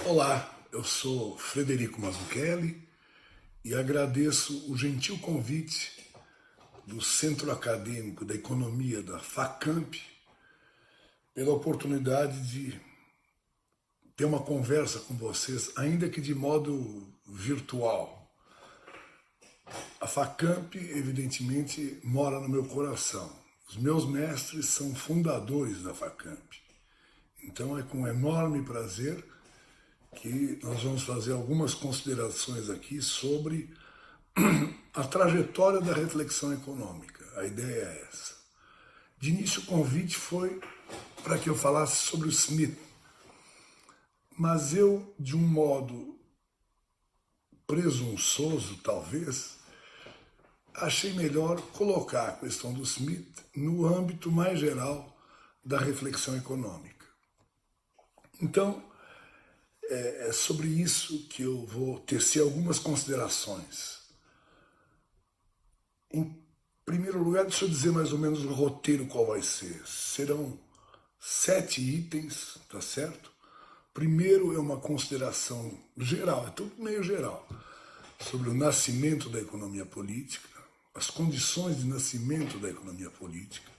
Olá, eu sou Frederico Mazzucchelli e agradeço o gentil convite do Centro Acadêmico da Economia da FACAMP pela oportunidade de ter uma conversa com vocês, ainda que de modo virtual. A FACAMP, evidentemente, mora no meu coração. Os meus mestres são fundadores da FACAMP. Então é com enorme prazer que nós vamos fazer algumas considerações aqui sobre a trajetória da reflexão econômica. A ideia é essa. De início, o convite foi para que eu falasse sobre o Smith, mas eu, de um modo presunçoso, talvez, achei melhor colocar a questão do Smith no âmbito mais geral da reflexão econômica. Então, é sobre isso que eu vou tecer algumas considerações. Em primeiro lugar, deixa eu dizer mais ou menos o roteiro qual vai ser. Serão 7 itens, tá certo? Primeiro é uma consideração geral, é tudo meio geral, sobre o nascimento da economia política, as condições de nascimento da economia política.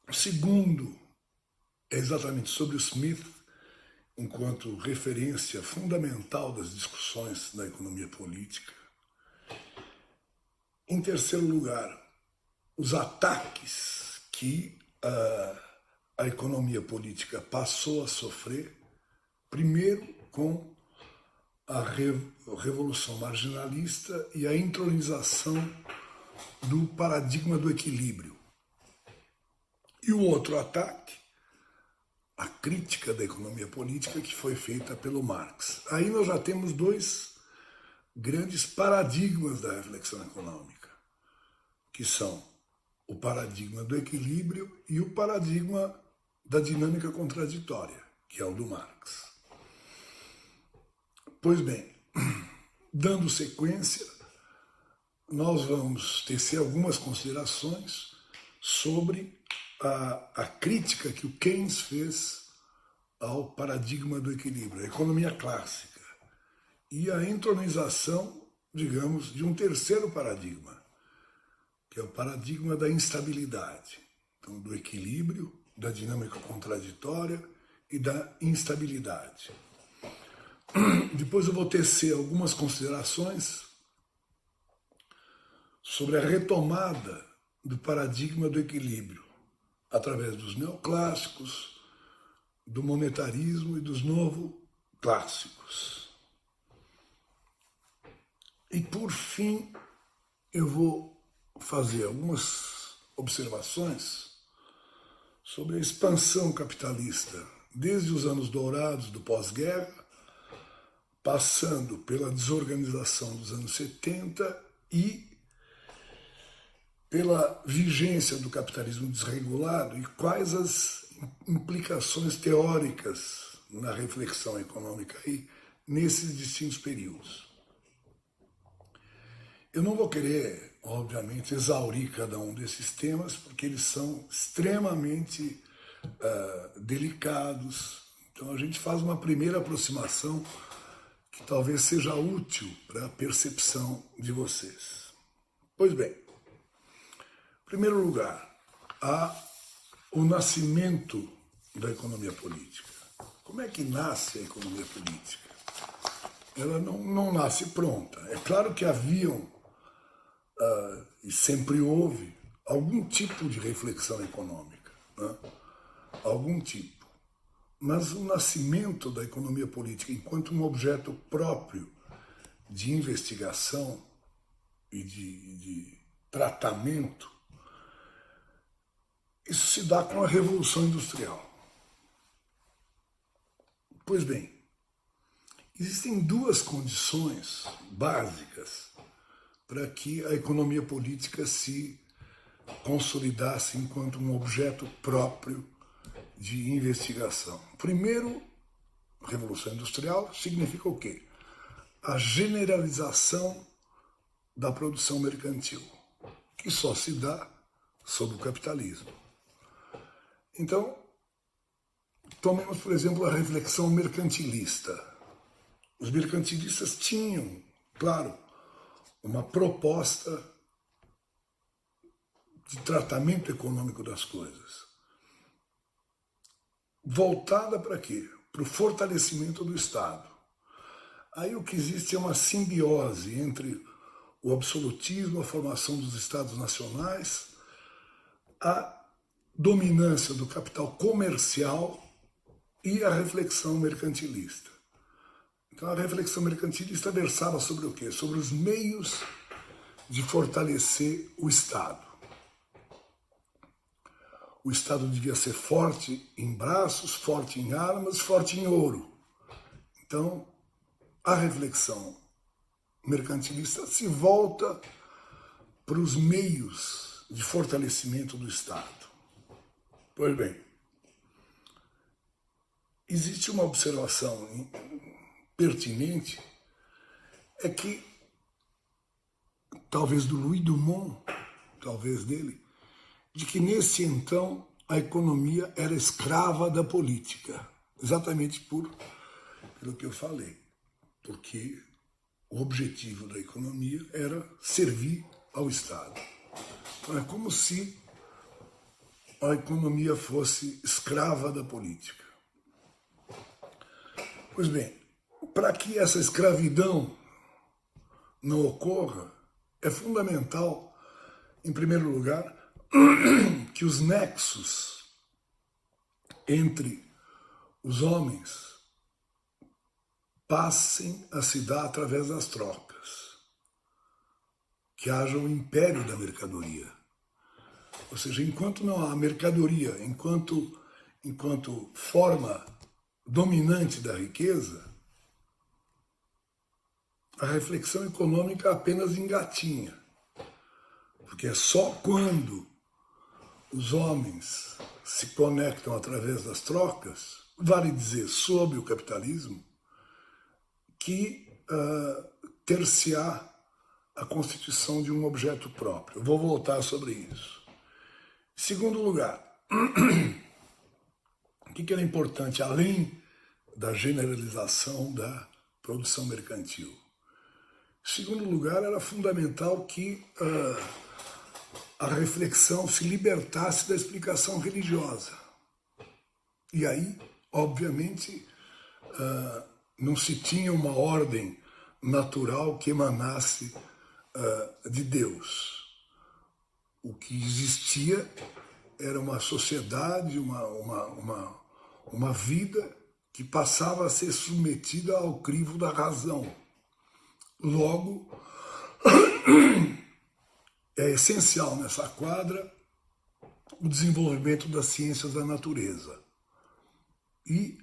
O segundo é exatamente sobre o Smith, enquanto referência fundamental das discussões da economia política. Em terceiro lugar, os ataques que a economia política passou a sofrer, primeiro com a revolução marginalista e a entronização do paradigma do equilíbrio. E o outro ataque, a crítica da economia política que foi feita pelo Marx. Aí nós já temos 2 grandes paradigmas da reflexão econômica, que são o paradigma do equilíbrio e o paradigma da dinâmica contraditória, que é o do Marx. Pois bem, dando sequência, nós vamos tecer algumas considerações sobre a crítica que o Keynes fez ao paradigma do equilíbrio, a economia clássica, e a entronização, digamos, de um terceiro paradigma, que é o paradigma da instabilidade, então, do equilíbrio, da dinâmica contraditória e da instabilidade. Depois eu vou tecer algumas considerações sobre a retomada do paradigma do equilíbrio, através dos neoclássicos, do monetarismo e dos novoclássicos. E, por fim, eu vou fazer algumas observações sobre a expansão capitalista, desde os anos dourados do pós-guerra, passando pela desorganização dos anos 70 e pela vigência do capitalismo desregulado e quais as implicações teóricas na reflexão econômica aí, nesses distintos períodos. Eu não vou querer, obviamente, exaurir cada um desses temas, porque eles são extremamente delicados. Então a gente faz uma primeira aproximação que talvez seja útil para a percepção de vocês. Pois bem, em primeiro lugar, há o nascimento da economia política. Como é que nasce a economia política? Ela não nasce pronta. É claro que haviam, e sempre houve, algum tipo de reflexão econômica, né? Algum tipo. Mas o nascimento da economia política enquanto um objeto próprio de investigação e de tratamento, isso se dá com a Revolução Industrial. Pois bem, existem 2 condições básicas para que a economia política se consolidasse enquanto um objeto próprio de investigação. Primeiro, Revolução Industrial significa o quê? A generalização da produção mercantil, que só se dá sob o capitalismo. Então, tomemos, por exemplo, a reflexão mercantilista. Os mercantilistas tinham, claro, uma proposta de tratamento econômico das coisas. Voltada para quê? Para o fortalecimento do Estado. Aí o que existe é uma simbiose entre o absolutismo, a formação dos Estados nacionais, a dominância do capital comercial e a reflexão mercantilista. Então a reflexão mercantilista versava sobre o quê? Sobre os meios de fortalecer o Estado. O Estado devia ser forte em braços, forte em armas, forte em ouro. Então, a reflexão mercantilista se volta para os meios de fortalecimento do Estado. Pois bem, existe uma observação pertinente, é que, talvez do Louis Dumont, talvez dele, de que nesse então a economia era escrava da política, exatamente pelo que eu falei, porque o objetivo da economia era servir ao Estado. Então é como se a economia fosse escrava da política. Pois bem, para que essa escravidão não ocorra, é fundamental, em primeiro lugar, que os nexos entre os homens passem a se dar através das trocas, que haja o império da mercadoria. Ou seja, enquanto não há mercadoria, enquanto forma dominante da riqueza, a reflexão econômica apenas engatinha. Porque é só quando os homens se conectam através das trocas, vale dizer, sob o capitalismo, que ter-se-á a constituição de um objeto próprio. Eu vou voltar sobre isso. Segundo lugar, o que era importante, além da generalização da produção mercantil? Em segundo lugar, era fundamental que a reflexão se libertasse da explicação religiosa. E aí, obviamente, não se tinha uma ordem natural que emanasse de Deus. O que existia era uma sociedade, uma vida que passava a ser submetida ao crivo da razão. Logo, é essencial nessa quadra o desenvolvimento das ciências da natureza. E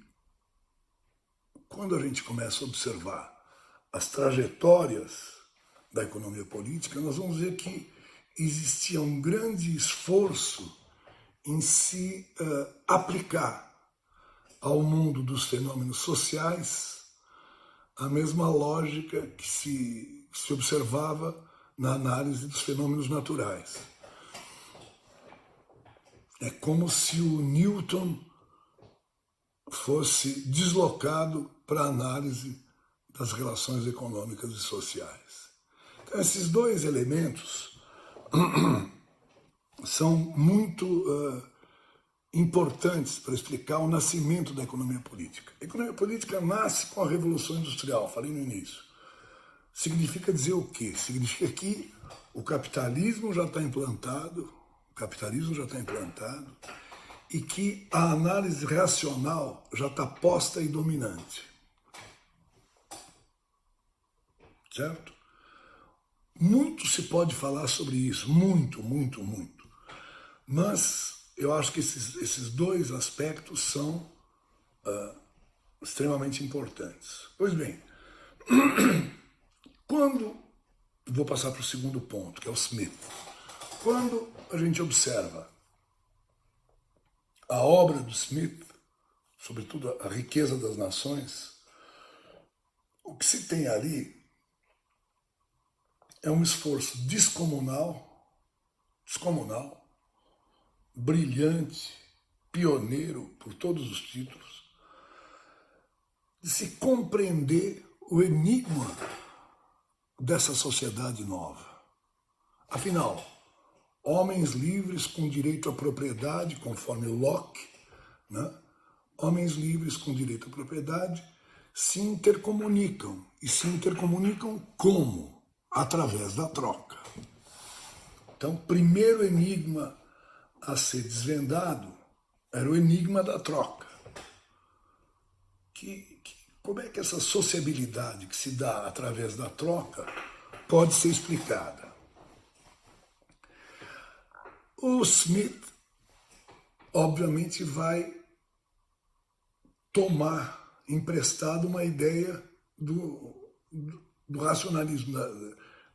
quando a gente começa a observar as trajetórias da economia política, nós vamos ver que existia um grande esforço em se aplicar ao mundo dos fenômenos sociais a mesma lógica que se observava na análise dos fenômenos naturais. É como se o Newton fosse deslocado para a análise das relações econômicas e sociais. Então, esses dois elementos são muito importantes para explicar o nascimento da economia política. A economia política nasce com a Revolução Industrial, falei no início. Significa dizer o quê? Significa que o capitalismo já está implantado, e que a análise racional já está posta e dominante. Certo? Muito se pode falar sobre isso, muito. Mas eu acho que esses dois aspectos são extremamente importantes. Pois bem, vou passar para o segundo ponto, que é o Smith. Quando a gente observa a obra do Smith, sobretudo a Riqueza das Nações, o que se tem ali é um esforço descomunal, brilhante, pioneiro por todos os títulos, de se compreender o enigma dessa sociedade nova. Afinal, homens livres com direito à propriedade, conforme o Locke, né? Homens livres com direito à propriedade se intercomunicam. E se intercomunicam como? Através da troca. Então, o primeiro enigma a ser desvendado era o enigma da troca. Como é que essa sociabilidade que se dá através da troca pode ser explicada? O Smith, obviamente, vai tomar emprestado uma ideia do racionalismo,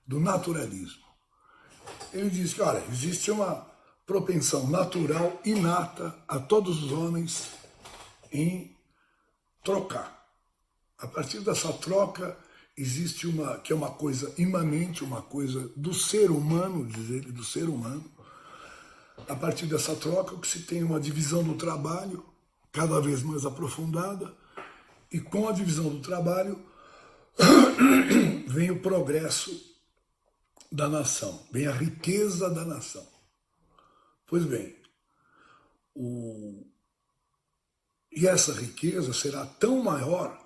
do naturalismo. Ele diz que, olha, existe uma propensão natural, inata, a todos os homens em trocar. A partir dessa troca, existe que é uma coisa imanente, uma coisa do ser humano, diz ele, do ser humano. A partir dessa troca, que se tem uma divisão do trabalho, cada vez mais aprofundada, e com a divisão do trabalho vem o progresso da nação, vem a riqueza da nação. Pois bem, e essa riqueza será tão maior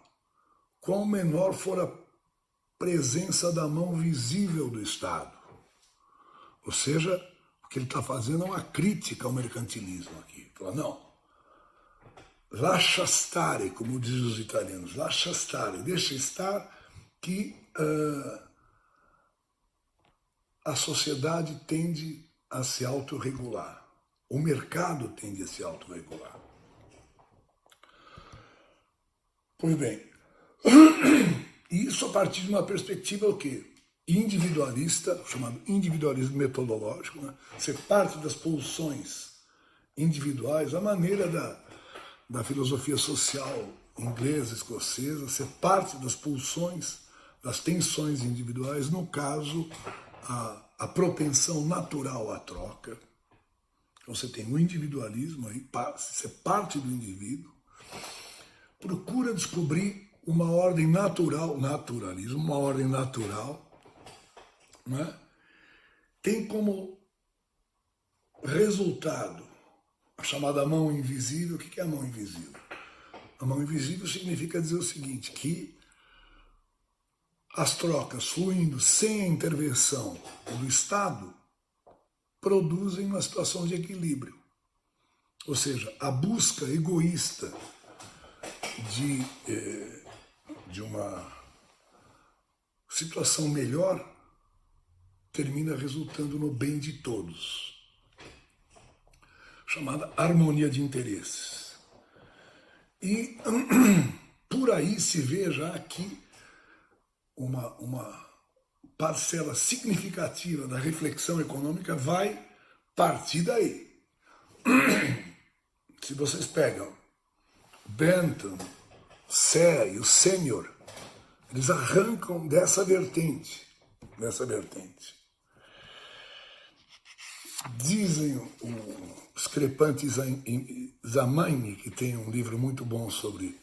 quão menor for a presença da mão visível do Estado. Ou seja, o que ele está fazendo é uma crítica ao mercantilismo aqui. Fala, não, lascia stare, como dizem os italianos, lascia stare, deixa estar que a sociedade tende a se autorregular. O mercado tende a se autorregular. Pois bem, isso a partir de uma perspectiva o quê? Individualista, chamado individualismo metodológico, né? Ser parte das pulsões individuais, a maneira da filosofia social inglesa, escocesa, ser parte das pulsões, das tensões individuais, no caso, a propensão natural à troca. Então você tem o individualismo, aí, ser parte do indivíduo, procura descobrir uma ordem natural, naturalismo, uma ordem natural, né? Tem como resultado a chamada mão invisível. O que é a mão invisível? A mão invisível significa dizer o seguinte, que as trocas fluindo sem a intervenção do Estado produzem uma situação de equilíbrio. Ou seja, a busca egoísta de uma situação melhor termina resultando no bem de todos, chamada harmonia de interesses. E por aí se vê já que uma parcela significativa da reflexão econômica vai partir daí. Se vocês pegam Bentham, Sé e o Sênior, eles arrancam dessa vertente. Dizem o Screpanti Zamaini, que tem um livro muito bom sobre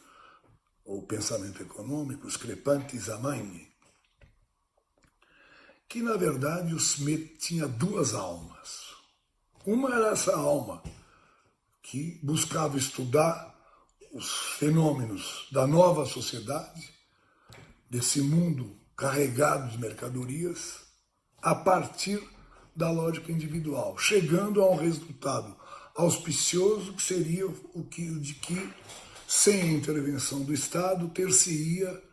o pensamento econômico, Screpanti Zamaini, que na verdade o Smith tinha duas almas. Uma era essa alma que buscava estudar os fenômenos da nova sociedade, desse mundo carregado de mercadorias, a partir da lógica individual, chegando a um resultado auspicioso que seria de que, sem a intervenção do Estado, ter-se-ia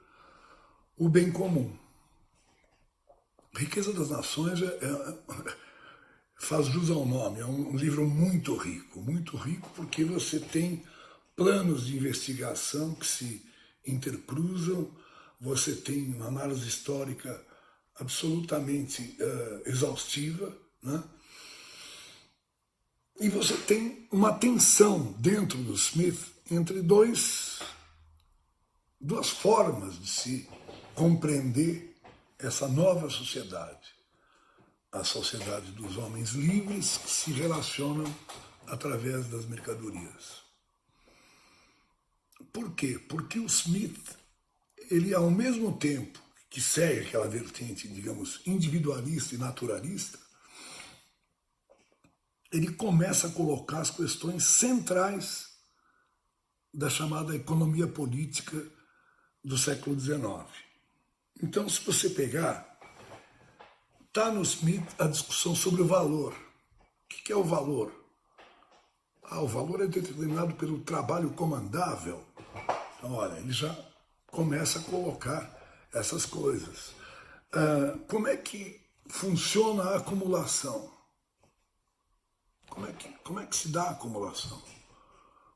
o bem comum. Riqueza das Nações faz jus ao nome, é um livro muito rico porque você tem planos de investigação que se intercruzam, você tem uma análise histórica absolutamente exaustiva, né? E você tem uma tensão dentro do Smith entre duas formas de se compreender essa nova sociedade. A sociedade dos homens livres que se relacionam através das mercadorias. Por quê? Porque o Smith, ele ao mesmo tempo que segue aquela vertente, digamos, individualista e naturalista, ele começa a colocar as questões centrais da chamada economia política do século XIX. Então, se você pegar, está no Smith a discussão sobre o valor. O que é o valor? O valor é determinado pelo trabalho comandável. Então, olha, ele já começa a colocar essas coisas. Como é que funciona a acumulação? Como é que se dá a acumulação?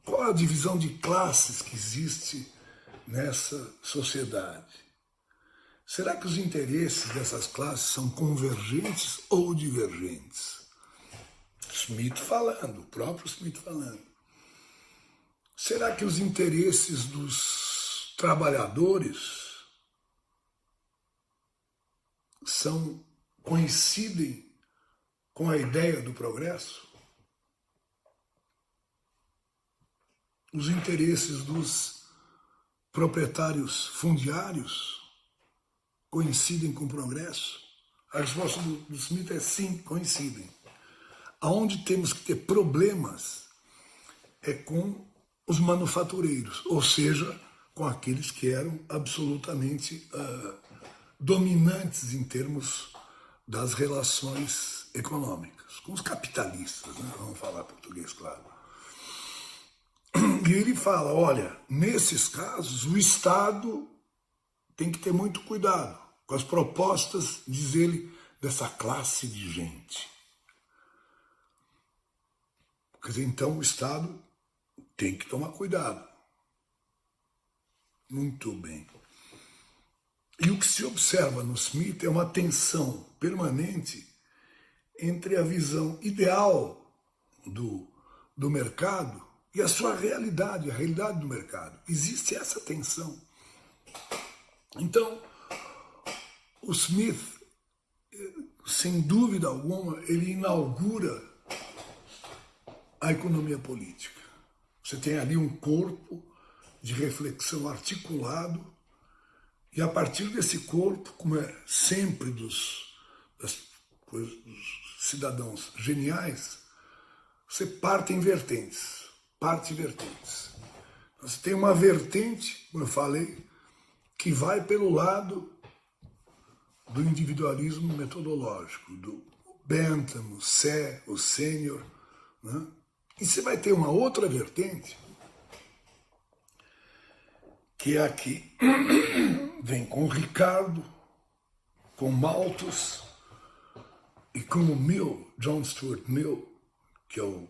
Qual a divisão de classes que existe nessa sociedade? Será que os interesses dessas classes são convergentes ou divergentes? Smith falando, o próprio Smith falando. Será que os interesses dos trabalhadores coincidem com a ideia do progresso? Os interesses dos proprietários fundiários coincidem com o progresso? A resposta do Smith é sim, coincidem. Aonde temos que ter problemas é com os manufatureiros, ou seja, com aqueles que eram absolutamente dominantes em termos das relações econômicas, com os capitalistas, né? Vamos falar português, claro. E ele fala, olha, nesses casos o Estado tem que ter muito cuidado com as propostas, diz ele, dessa classe de gente. Quer dizer, então o Estado tem que tomar cuidado. Muito bem. E o que se observa no Smith é uma tensão permanente entre a visão ideal do mercado e a sua realidade, a realidade do mercado. Existe essa tensão. Então, o Smith, sem dúvida alguma, ele inaugura a economia política. Você tem ali um corpo de reflexão articulado e a partir desse corpo, como é sempre dos cidadãos geniais, você parte em vertentes. Você tem uma vertente, como eu falei, que vai pelo lado do individualismo metodológico, do Bentham, o Sé, o Sênior, né? E você vai ter uma outra vertente, que é a que vem com o Ricardo, com Malthus e com o Mill, John Stuart Mill, que é o,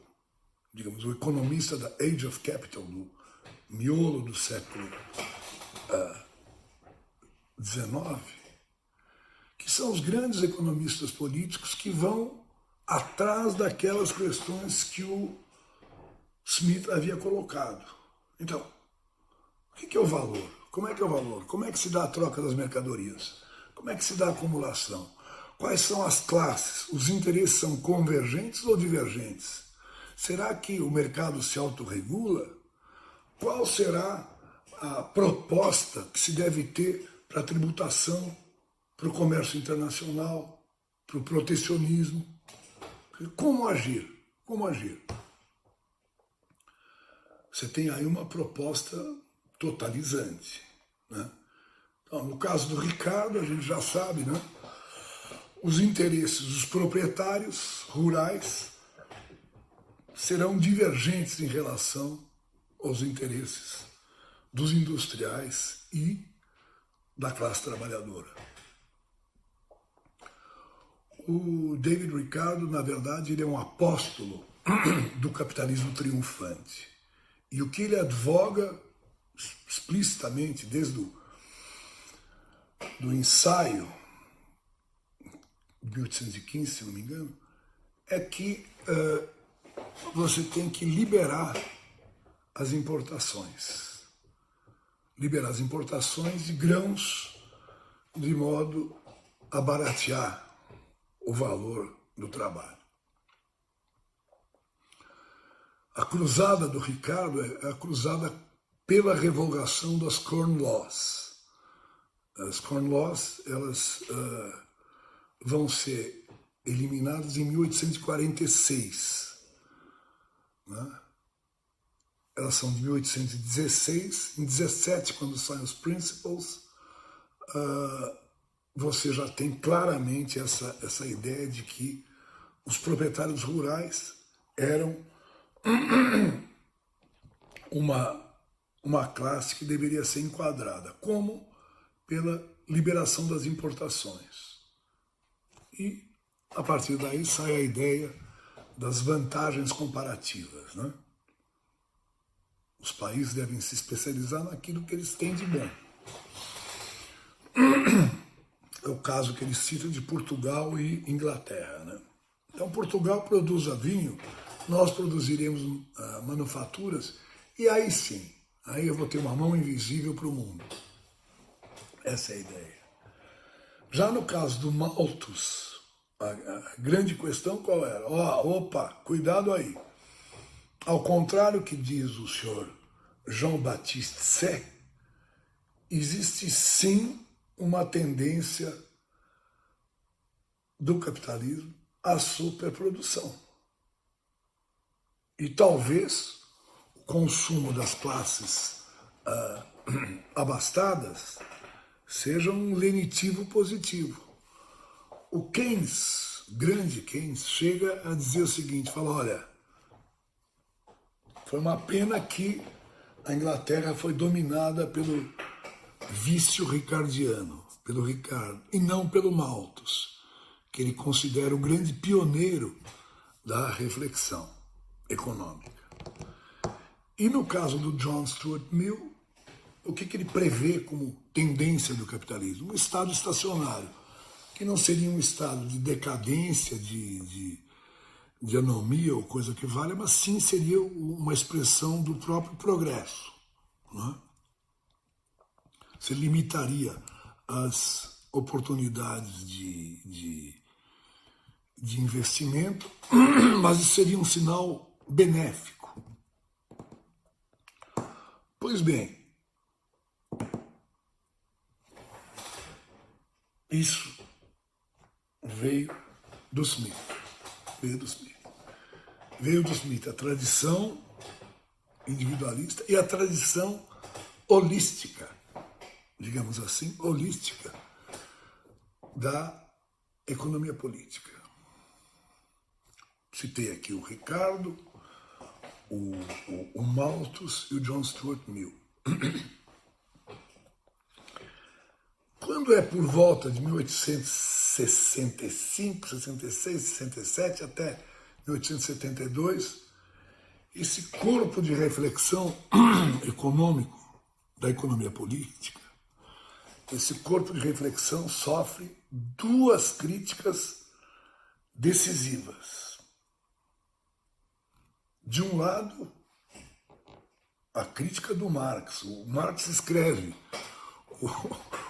digamos, o economista da Age of Capital, do miolo do século XIX, que são os grandes economistas políticos que vão atrás daquelas questões que o Smith havia colocado. Então, o que é o valor? Como é que é o valor? Como é que se dá a troca das mercadorias? Como é que se dá a acumulação? Quais são as classes? Os interesses são convergentes ou divergentes? Será que o mercado se autorregula? Qual será a proposta que se deve ter para a tributação, para o comércio internacional, para o protecionismo? Como agir? Como agir? Você tem aí uma proposta totalizante, né? Então, no caso do Ricardo, a gente já sabe, né? Os interesses dos proprietários rurais serão divergentes em relação aos interesses dos industriais e da classe trabalhadora. O David Ricardo, na verdade, ele é um apóstolo do capitalismo triunfante. E o que ele advoga explicitamente, desde do ensaio de 1815, se não me engano, é que você tem que liberar as importações. Liberar as importações de grãos de modo a baratear o valor do trabalho. A cruzada do Ricardo é a cruzada pela revogação das Corn Laws. As Corn Laws, elas vão ser eliminadas em 1846. Né? Elas são de 1816. Em 17, quando saem os Principles, você já tem claramente essa ideia de que os proprietários rurais eram uma classe que deveria ser enquadrada, como pela liberação das importações. E, a partir daí, sai a ideia das vantagens comparativas. Né? Os países devem se especializar naquilo que eles têm de bom. É o caso que eles citam de Portugal e Inglaterra. Né? Então, Portugal produz vinho, nós produziremos manufaturas, e aí sim, aí eu vou ter uma mão invisível para o mundo. Essa é a ideia. Já no caso do maltos, a grande questão qual era? Opa, cuidado aí. Ao contrário que diz o senhor Jean-Baptiste Say, existe sim uma tendência do capitalismo à superprodução. E talvez o consumo das classes abastadas seja um lenitivo positivo. O Keynes, grande Keynes, chega a dizer o seguinte, fala, olha, foi uma pena que a Inglaterra foi dominada pelo vício ricardiano, pelo Ricardo, e não pelo Malthus, que ele considera o grande pioneiro da reflexão econômica. E no caso do John Stuart Mill, o que ele prevê como tendência do capitalismo? Um estado estacionário, que não seria um estado de decadência, de anomia ou coisa que valha, mas sim seria uma expressão do próprio progresso. Não é? Você limitaria as oportunidades de investimento, mas isso seria um sinal benéfico. Pois bem, isso veio do Smith. Veio do Smith a tradição individualista e a tradição holística, digamos assim, holística, da economia política. Citei aqui o Ricardo, o Malthus e o John Stuart Mill. Quando é por volta de 1865, 66, 67 até 1872, esse corpo de reflexão econômico da economia política, esse corpo de reflexão sofre duas críticas decisivas. De um lado, a crítica do Marx. O Marx escreve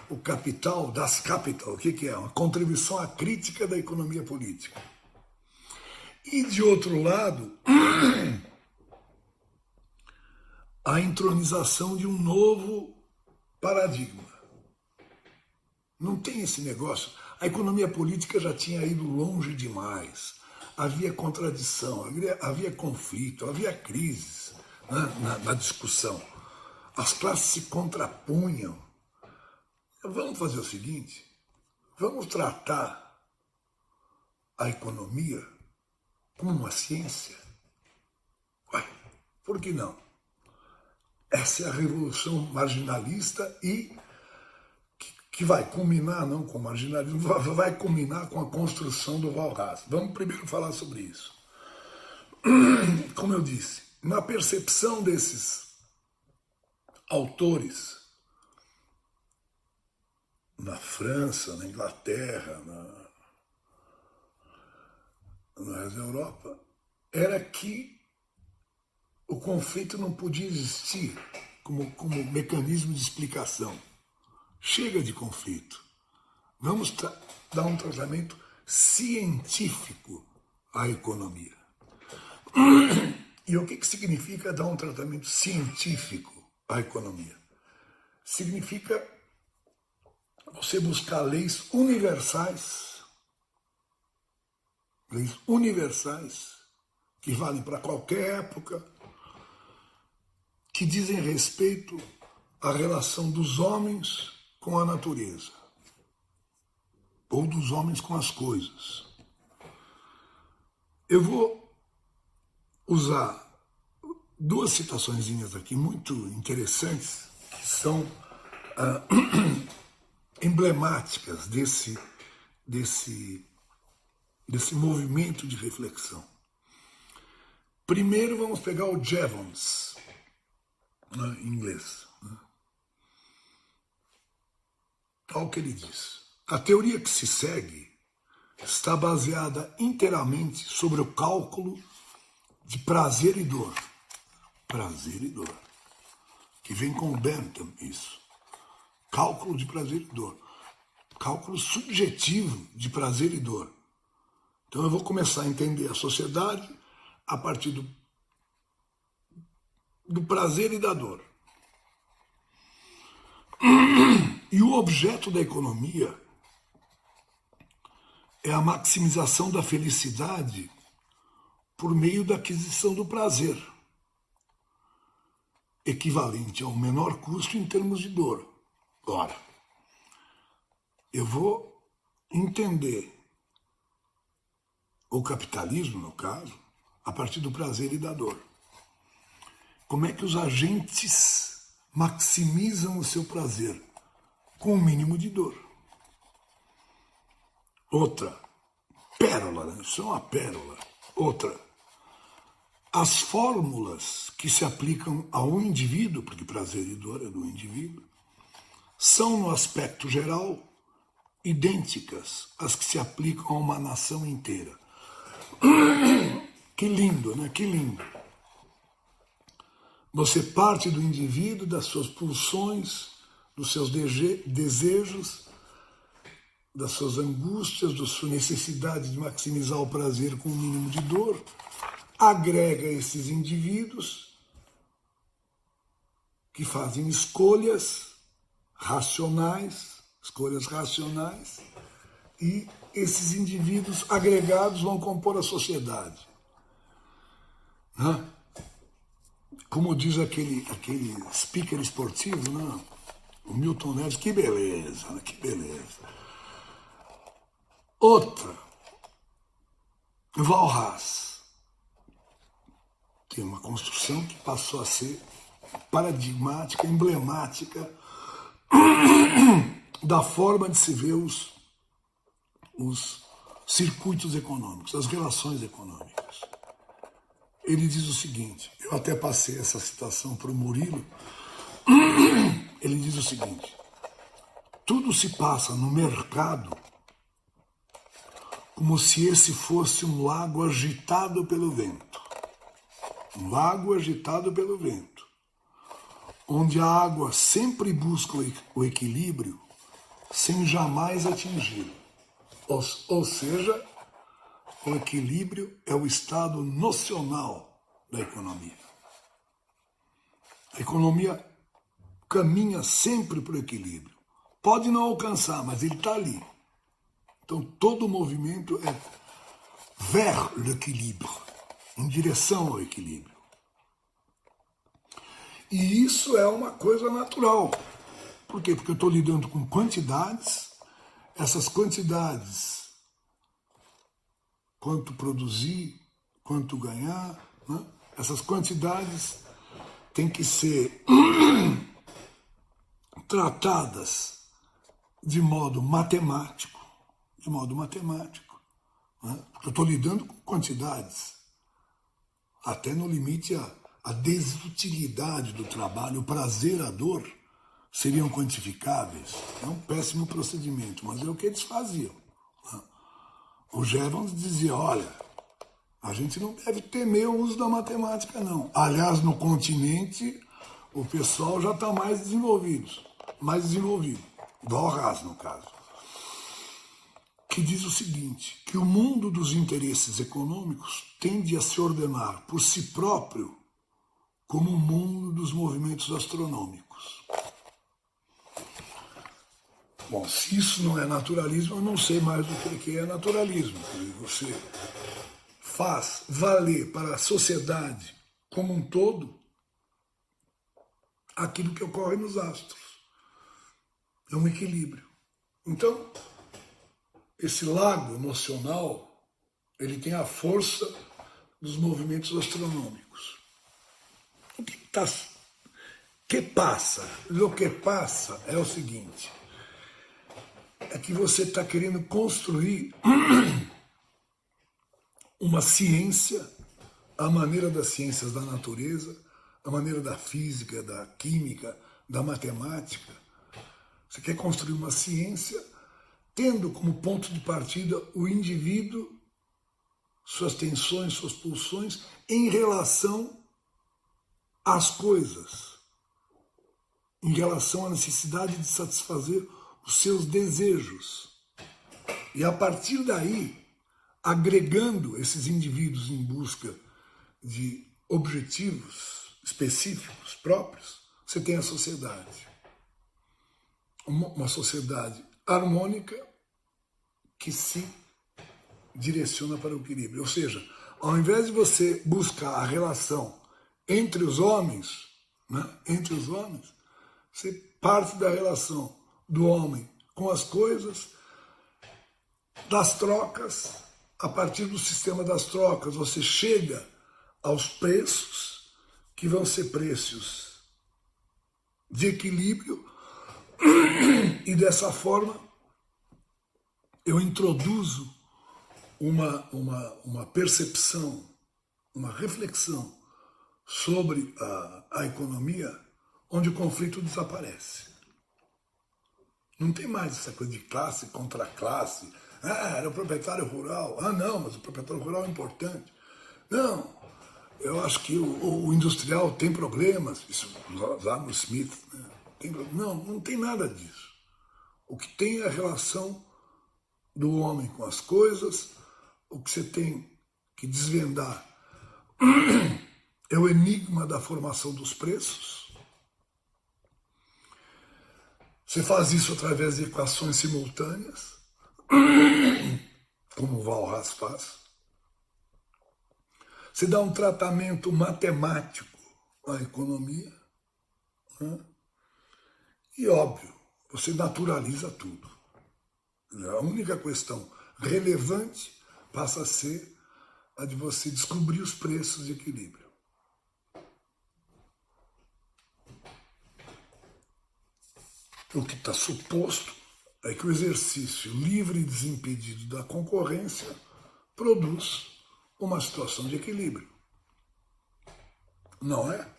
o Capital, Das Kapital, o que é? Uma contribuição à crítica da economia política. E, de outro lado, a entronização de um novo paradigma. Não tem esse negócio. A economia política já tinha ido longe demais. Havia contradição, havia conflito, havia crises, né, na discussão. As classes se contrapunham. Vamos fazer o seguinte, vamos tratar a economia como uma ciência? Ué, por que não? Essa é a revolução marginalista e que vai culminar, não com o marginalismo, vai culminar com a construção do Valras. Vamos primeiro falar sobre isso. Como eu disse, na percepção desses autores, na França, na Inglaterra, na Europa, era que o conflito não podia existir como mecanismo de explicação. Chega de conflito. Vamos dar um tratamento científico à economia. E o que significa dar um tratamento científico à economia? Significa você buscar leis universais que valem para qualquer época, que dizem respeito à relação dos homens com a natureza, ou dos homens com as coisas. Eu vou usar duas citaçõezinhas aqui muito interessantes, que são emblemáticas desse movimento de reflexão. Primeiro vamos pegar o Jevons, né, em inglês. Olha o que ele diz. A teoria que se segue está baseada inteiramente sobre o cálculo de prazer e dor. Prazer e dor. Que vem com o Bentham, isso. Cálculo de prazer e dor. Cálculo subjetivo de prazer e dor. Então eu vou começar a entender a sociedade a partir do prazer e da dor. E o objeto da economia é a maximização da felicidade por meio da aquisição do prazer, equivalente ao menor custo em termos de dor. Ora, eu vou entender o capitalismo, no caso, a partir do prazer e da dor. Como é que os agentes maximizam o seu prazer? Com o mínimo de dor. Outra, pérola, né? Isso é uma pérola. Outra, as fórmulas que se aplicam ao indivíduo, porque prazer e dor é do indivíduo, são, no aspecto geral, idênticas às que se aplicam a uma nação inteira. Que lindo, né? Que lindo. Você parte do indivíduo, das suas pulsões, dos seus desejos, das suas angústias, da sua necessidade de maximizar o prazer com o mínimo de dor, agrega esses indivíduos que fazem escolhas racionais, e esses indivíduos agregados vão compor a sociedade. Né? Como diz aquele speaker esportivo, né? O Milton Neves, que beleza, né? Que beleza. Outra, Walras, que é uma construção que passou a ser paradigmática, emblemática da forma de se ver os circuitos econômicos, as relações econômicas. Ele diz o seguinte, eu até passei essa citação para o Murilo, ele diz o seguinte, tudo se passa no mercado como se esse fosse um lago agitado pelo vento. Um lago agitado pelo vento, onde a água sempre busca o equilíbrio sem jamais atingi-lo. Ou seja, o equilíbrio é o estado nocional da economia. A economia caminha sempre para o equilíbrio. Pode não alcançar, mas ele está ali. Então todo o movimento é vers l'équilibre, em direção ao equilíbrio. E isso é uma coisa natural. Por quê? Porque eu estou lidando com quantidades, essas quantidades, quanto produzir, quanto ganhar, né? Essas quantidades têm que ser tratadas de modo matemático, né? Porque eu estou lidando com quantidades, até no limite a desutilidade do trabalho, o prazer, a dor, seriam quantificáveis. É um péssimo procedimento, mas é o que eles faziam. Né? O Jevons dizia, olha, a gente não deve temer o uso da matemática, não. Aliás, no continente, o pessoal já está mais desenvolvido. Walras, no caso. que diz o seguinte, que o mundo dos interesses econômicos tende a se ordenar por si próprio como o mundo dos movimentos astronômicos. Bom, se isso não é naturalismo, eu não sei mais do que é naturalismo. Você faz valer para a sociedade como um todo aquilo que ocorre nos astros. É um equilíbrio. Então, esse lago emocional, ele tem a força dos movimentos astronômicos. O que passa? O que passa é o seguinte, é que você está querendo construir uma ciência, a maneira das ciências da natureza, a maneira da física, da química, da matemática. Você quer construir uma ciência tendo como ponto de partida o indivíduo, suas tensões, suas pulsões, em relação às coisas, em relação à necessidade de satisfazer os seus desejos. E a partir daí, agregando esses indivíduos em busca de objetivos específicos próprios, você tem a sociedade. Uma sociedade harmônica que se direciona para o equilíbrio. Ou seja, ao invés de você buscar a relação entre os homens, você parte da relação do homem com as coisas, das trocas. A partir do sistema das trocas, você chega aos preços, que vão ser preços de equilíbrio, e dessa forma eu introduzo uma percepção, uma reflexão sobre a economia, onde o conflito desaparece. Não tem mais essa coisa de classe contra classe. Ah, era o proprietário rural. Ah, não, mas o proprietário rural é importante. Não, eu acho que o industrial tem problemas. Isso lá no Smith, né? Não tem nada disso. O que tem é a relação do homem com as coisas. O que você tem que desvendar é o enigma da formação dos preços. Você faz isso através de equações simultâneas, como o Walras faz. Você dá um tratamento matemático à economia, né? E, óbvio, você naturaliza tudo. A única questão relevante passa a ser a de você descobrir os preços de equilíbrio. O que está suposto é que o exercício livre e desimpedido da concorrência produz uma situação de equilíbrio. Não é?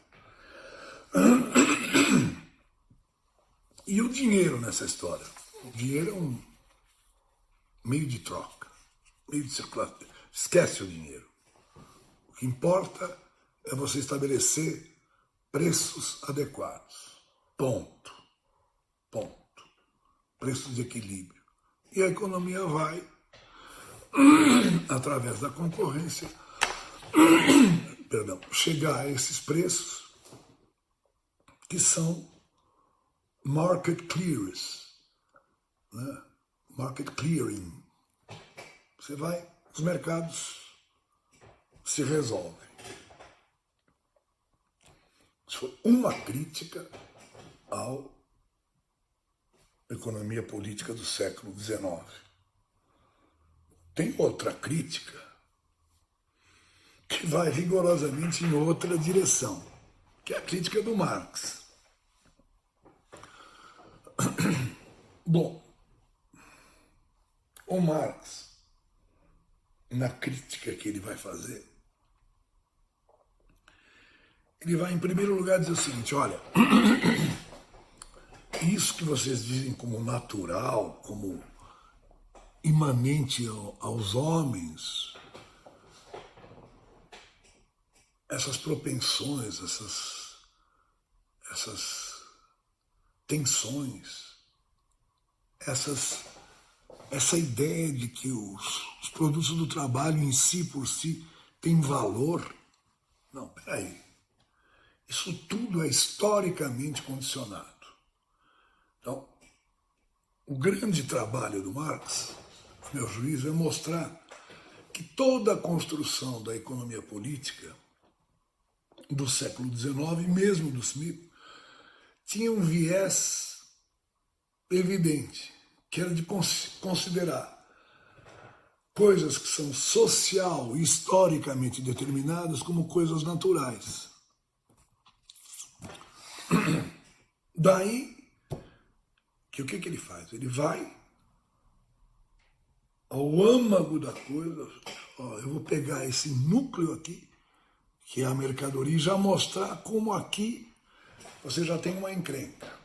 E o dinheiro nessa história? O dinheiro é um meio de troca, meio de circulação. Esquece o dinheiro. O que importa é você estabelecer preços adequados. Ponto. Preços de equilíbrio. E a economia vai, através da concorrência, chegar a esses preços que são market clearers, né? Market clearing. Você vai, os mercados se resolvem. Isso foi uma crítica à economia política do século XIX. Tem outra crítica que vai rigorosamente em outra direção, que é a crítica do Marx. Bom, o Marx, na crítica que ele vai fazer, ele vai, em primeiro lugar, dizer o seguinte: olha, isso que vocês dizem como natural, como imanente aos homens, essas propensões, essas tensões, essas essa ideia de que os produtos do trabalho em si, por si, têm valor. Não, peraí. Isso tudo é historicamente condicionado. Então, o grande trabalho do Marx, a meu juízo, é mostrar que toda a construção da economia política do século XIX, mesmo do Smith, tinha um viés evidente, que era de considerar coisas que são social e historicamente determinadas como coisas naturais. Daí que o que ele faz? Ele vai ao âmago da coisa, ó, eu vou pegar esse núcleo aqui, que é a mercadoria, e já mostrar como aqui você já tem uma encrenca.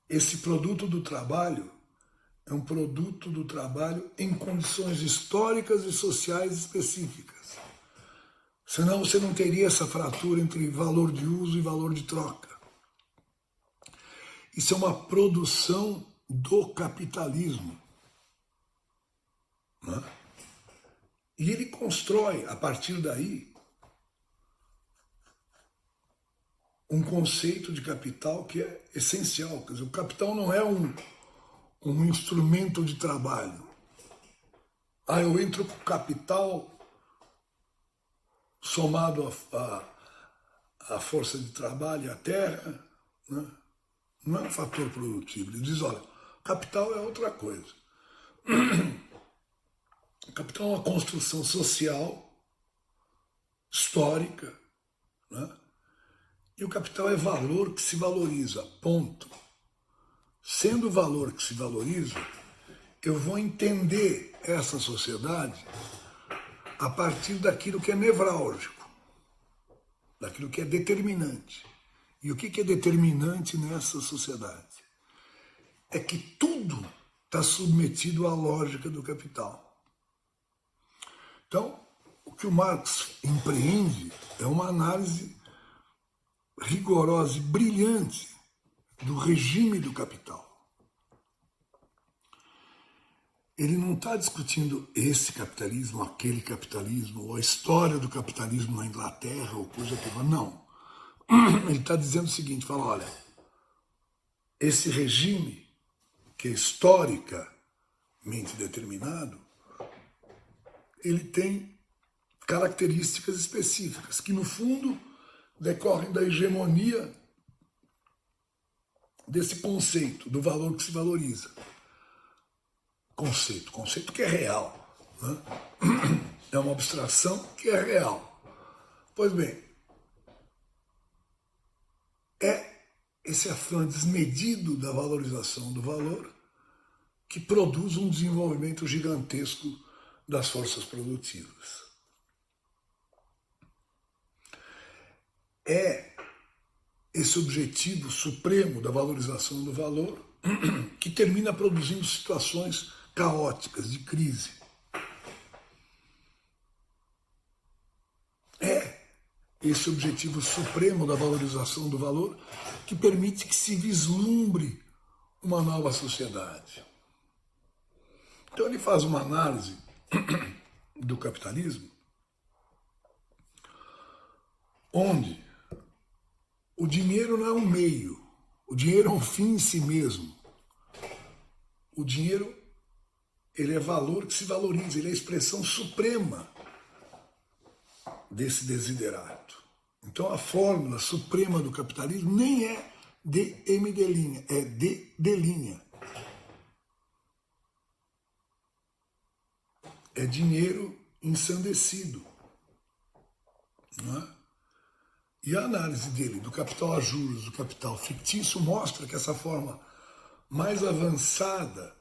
Esse produto do trabalho é um produto do trabalho em condições históricas e sociais específicas. Senão você não teria essa fratura entre valor de uso e valor de troca. Isso é uma produção do capitalismo. Né? E ele constrói, a partir daí, um conceito de capital que é essencial. Quer dizer, o capital não é um instrumento de trabalho. Eu entro com capital somado à força de trabalho e à terra, né? Não é um fator produtivo. Ele diz, olha, capital é outra coisa. O capital é uma construção social, histórica, né? E o capital é valor que se valoriza, ponto. Sendo valor que se valoriza, eu vou entender essa sociedade a partir daquilo que é nevrálgico, daquilo que é determinante. E o que é determinante nessa sociedade? É que tudo está submetido à lógica do capital. Então, o que o Marx empreende é uma análise rigorosa e brilhante do regime do capital. Ele não está discutindo esse capitalismo, aquele capitalismo, ou a história do capitalismo na Inglaterra, ou coisa que... Não. Ele está dizendo o seguinte, fala, olha, esse regime, que é historicamente determinado, ele tem características específicas, que no fundo decorrem da hegemonia desse conceito, do valor que se valoriza. Conceito que é real, né? É uma abstração que é real. Pois bem, é esse afã desmedido da valorização do valor que produz um desenvolvimento gigantesco das forças produtivas. É esse objetivo supremo da valorização do valor que termina produzindo situações caóticas, de crise. É esse objetivo supremo da valorização do valor que permite que se vislumbre uma nova sociedade. Então ele faz uma análise do capitalismo onde o dinheiro não é um meio, o dinheiro é um fim em si mesmo. O dinheiro, ele é valor que se valoriza, ele é a expressão suprema desse desiderato. Então a fórmula suprema do capitalismo nem é DM', é D'. É dinheiro ensandecido. Não é? E a análise dele, do capital a juros, do capital fictício, mostra que essa forma mais avançada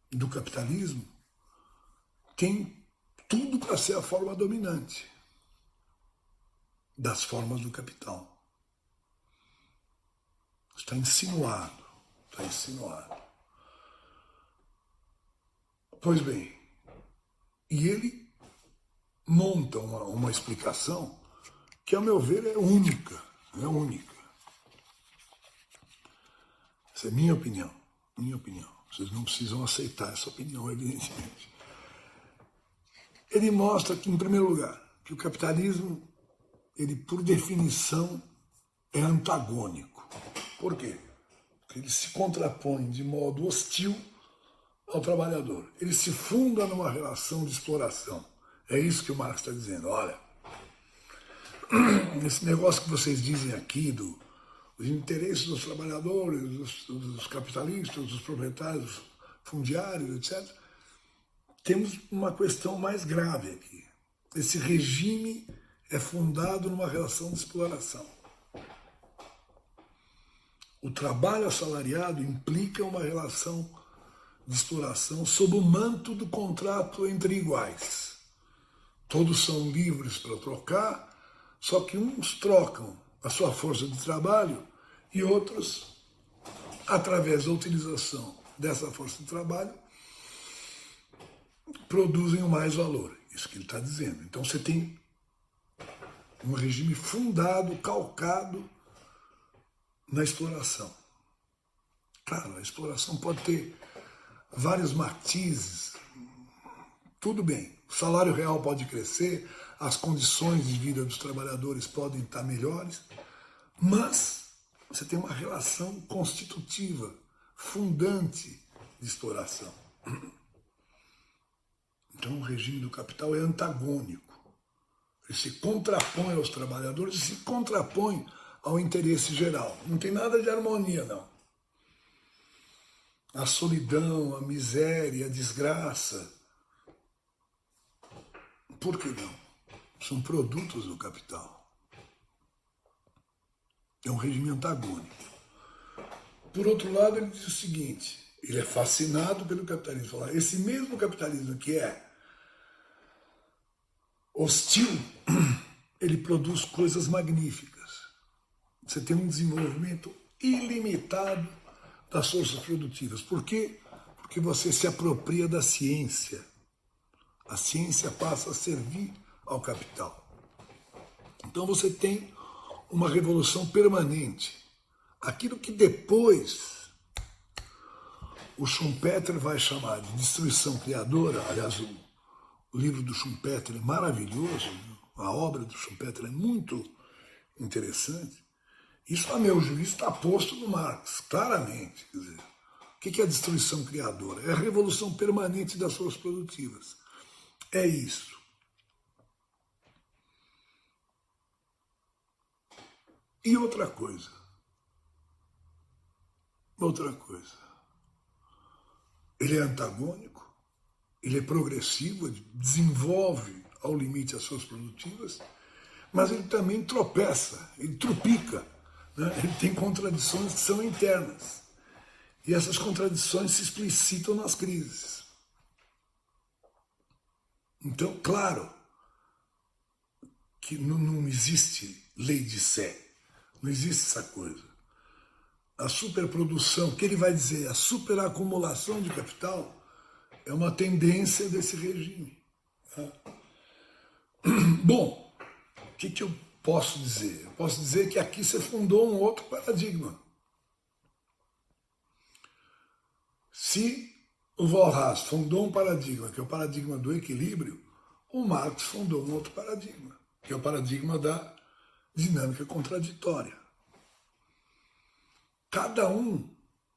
do capitalismo tem tudo para ser a forma dominante das formas do capital. Está insinuado, está insinuado. Pois bem, e ele monta uma explicação que, ao meu ver, é única, é única. Essa é minha opinião, minha opinião. Vocês não precisam aceitar essa opinião, evidentemente. Ele mostra que, em primeiro lugar, que o capitalismo, ele por definição, é antagônico. Por quê? Porque ele se contrapõe de modo hostil ao trabalhador. Ele se funda numa relação de exploração. É isso que o Marx está dizendo. Olha, esse negócio que vocês dizem aqui dos interesses dos trabalhadores, dos capitalistas, dos proprietários fundiários, etc., temos uma questão mais grave aqui. Esse regime é fundado numa relação de exploração. O trabalho assalariado implica uma relação de exploração sob o manto do contrato entre iguais. Todos são livres para trocar, só que uns trocam a sua força de trabalho e outros, através da utilização dessa força de trabalho, produzem o mais valor. Isso que ele está dizendo. Então você tem um regime fundado, calcado na exploração. Claro, a exploração pode ter vários matizes. Tudo bem, o salário real pode crescer, as condições de vida dos trabalhadores podem estar melhores, mas você tem uma relação constitutiva, fundante de exploração. Então o regime do capital é antagônico. Ele se contrapõe aos trabalhadores e se contrapõe ao interesse geral. Não tem nada de harmonia, não. A solidão, a miséria, a desgraça. Por que não? São produtos do capital. É um regime antagônico. Por outro lado, ele diz o seguinte, ele é fascinado pelo capitalismo. Esse mesmo capitalismo que é hostil, ele produz coisas magníficas. Você tem um desenvolvimento ilimitado das forças produtivas. Por quê? Porque você se apropria da ciência. A ciência passa a servir ao capital. Então você tem uma revolução permanente. Aquilo que depois o Schumpeter vai chamar de destruição criadora, aliás, o livro do Schumpeter é maravilhoso, a obra do Schumpeter é muito interessante. Isso, a meu juízo, está posto no Marx, claramente. Quer dizer, o que é a destruição criadora? É a revolução permanente das forças produtivas. É isso. E outra coisa. Ele é antagônico, ele é progressivo, ele desenvolve ao limite as forças produtivas, mas ele também tropeça, ele trupica, né? Ele tem contradições que são internas. E essas contradições se explicitam nas crises. Então, claro, que não existe lei de Sé, não existe essa coisa. A superprodução, o que ele vai dizer, a superacumulação de capital é uma tendência desse regime. Tá? Bom, o que eu posso dizer? Eu posso dizer que aqui você fundou um outro paradigma. Se o Walras fundou um paradigma, que é o paradigma do equilíbrio, o Marx fundou um outro paradigma, que é o paradigma da dinâmica contraditória. Cada um,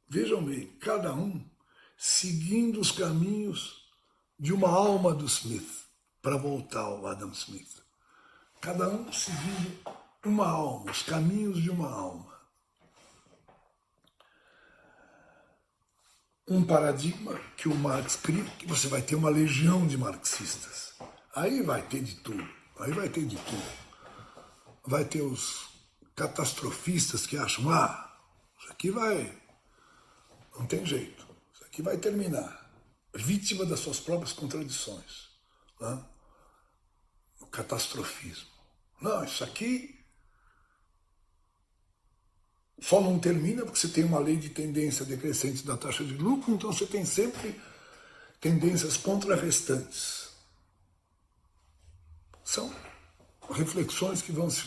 vejam bem, cada um seguindo os caminhos de uma alma do Smith, para voltar ao Adam Smith. Cada um seguindo uma alma, os caminhos de uma alma. Um paradigma que o Marx cria, que você vai ter uma legião de marxistas. Aí vai ter de tudo, Vai ter os catastrofistas que acham, isso aqui não tem jeito, isso aqui vai terminar. Vítima das suas próprias contradições. Né? O catastrofismo. Não, isso aqui só não termina porque você tem uma lei de tendência decrescente da taxa de lucro, então você tem sempre tendências contrarrestantes. São reflexões que vão se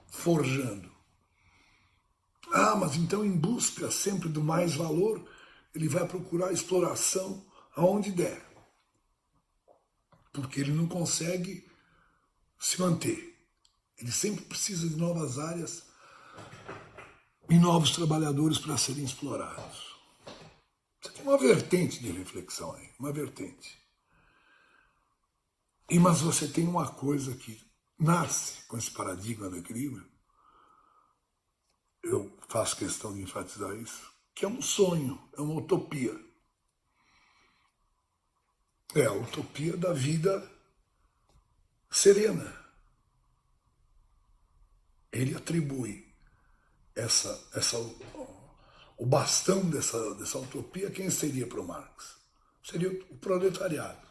forjando. Mas então, em busca sempre do mais valor, ele vai procurar exploração aonde der, porque ele não consegue se manter. Ele sempre precisa de novas áreas e novos trabalhadores para serem explorados. Você tem uma vertente de reflexão aí, uma vertente. Mas você tem uma coisa que nasce com esse paradigma do equilíbrio, eu faço questão de enfatizar isso, que é um sonho, é uma utopia. É a utopia da vida serena. Ele atribui o bastão dessa utopia, quem seria para o Marx? Seria o proletariado.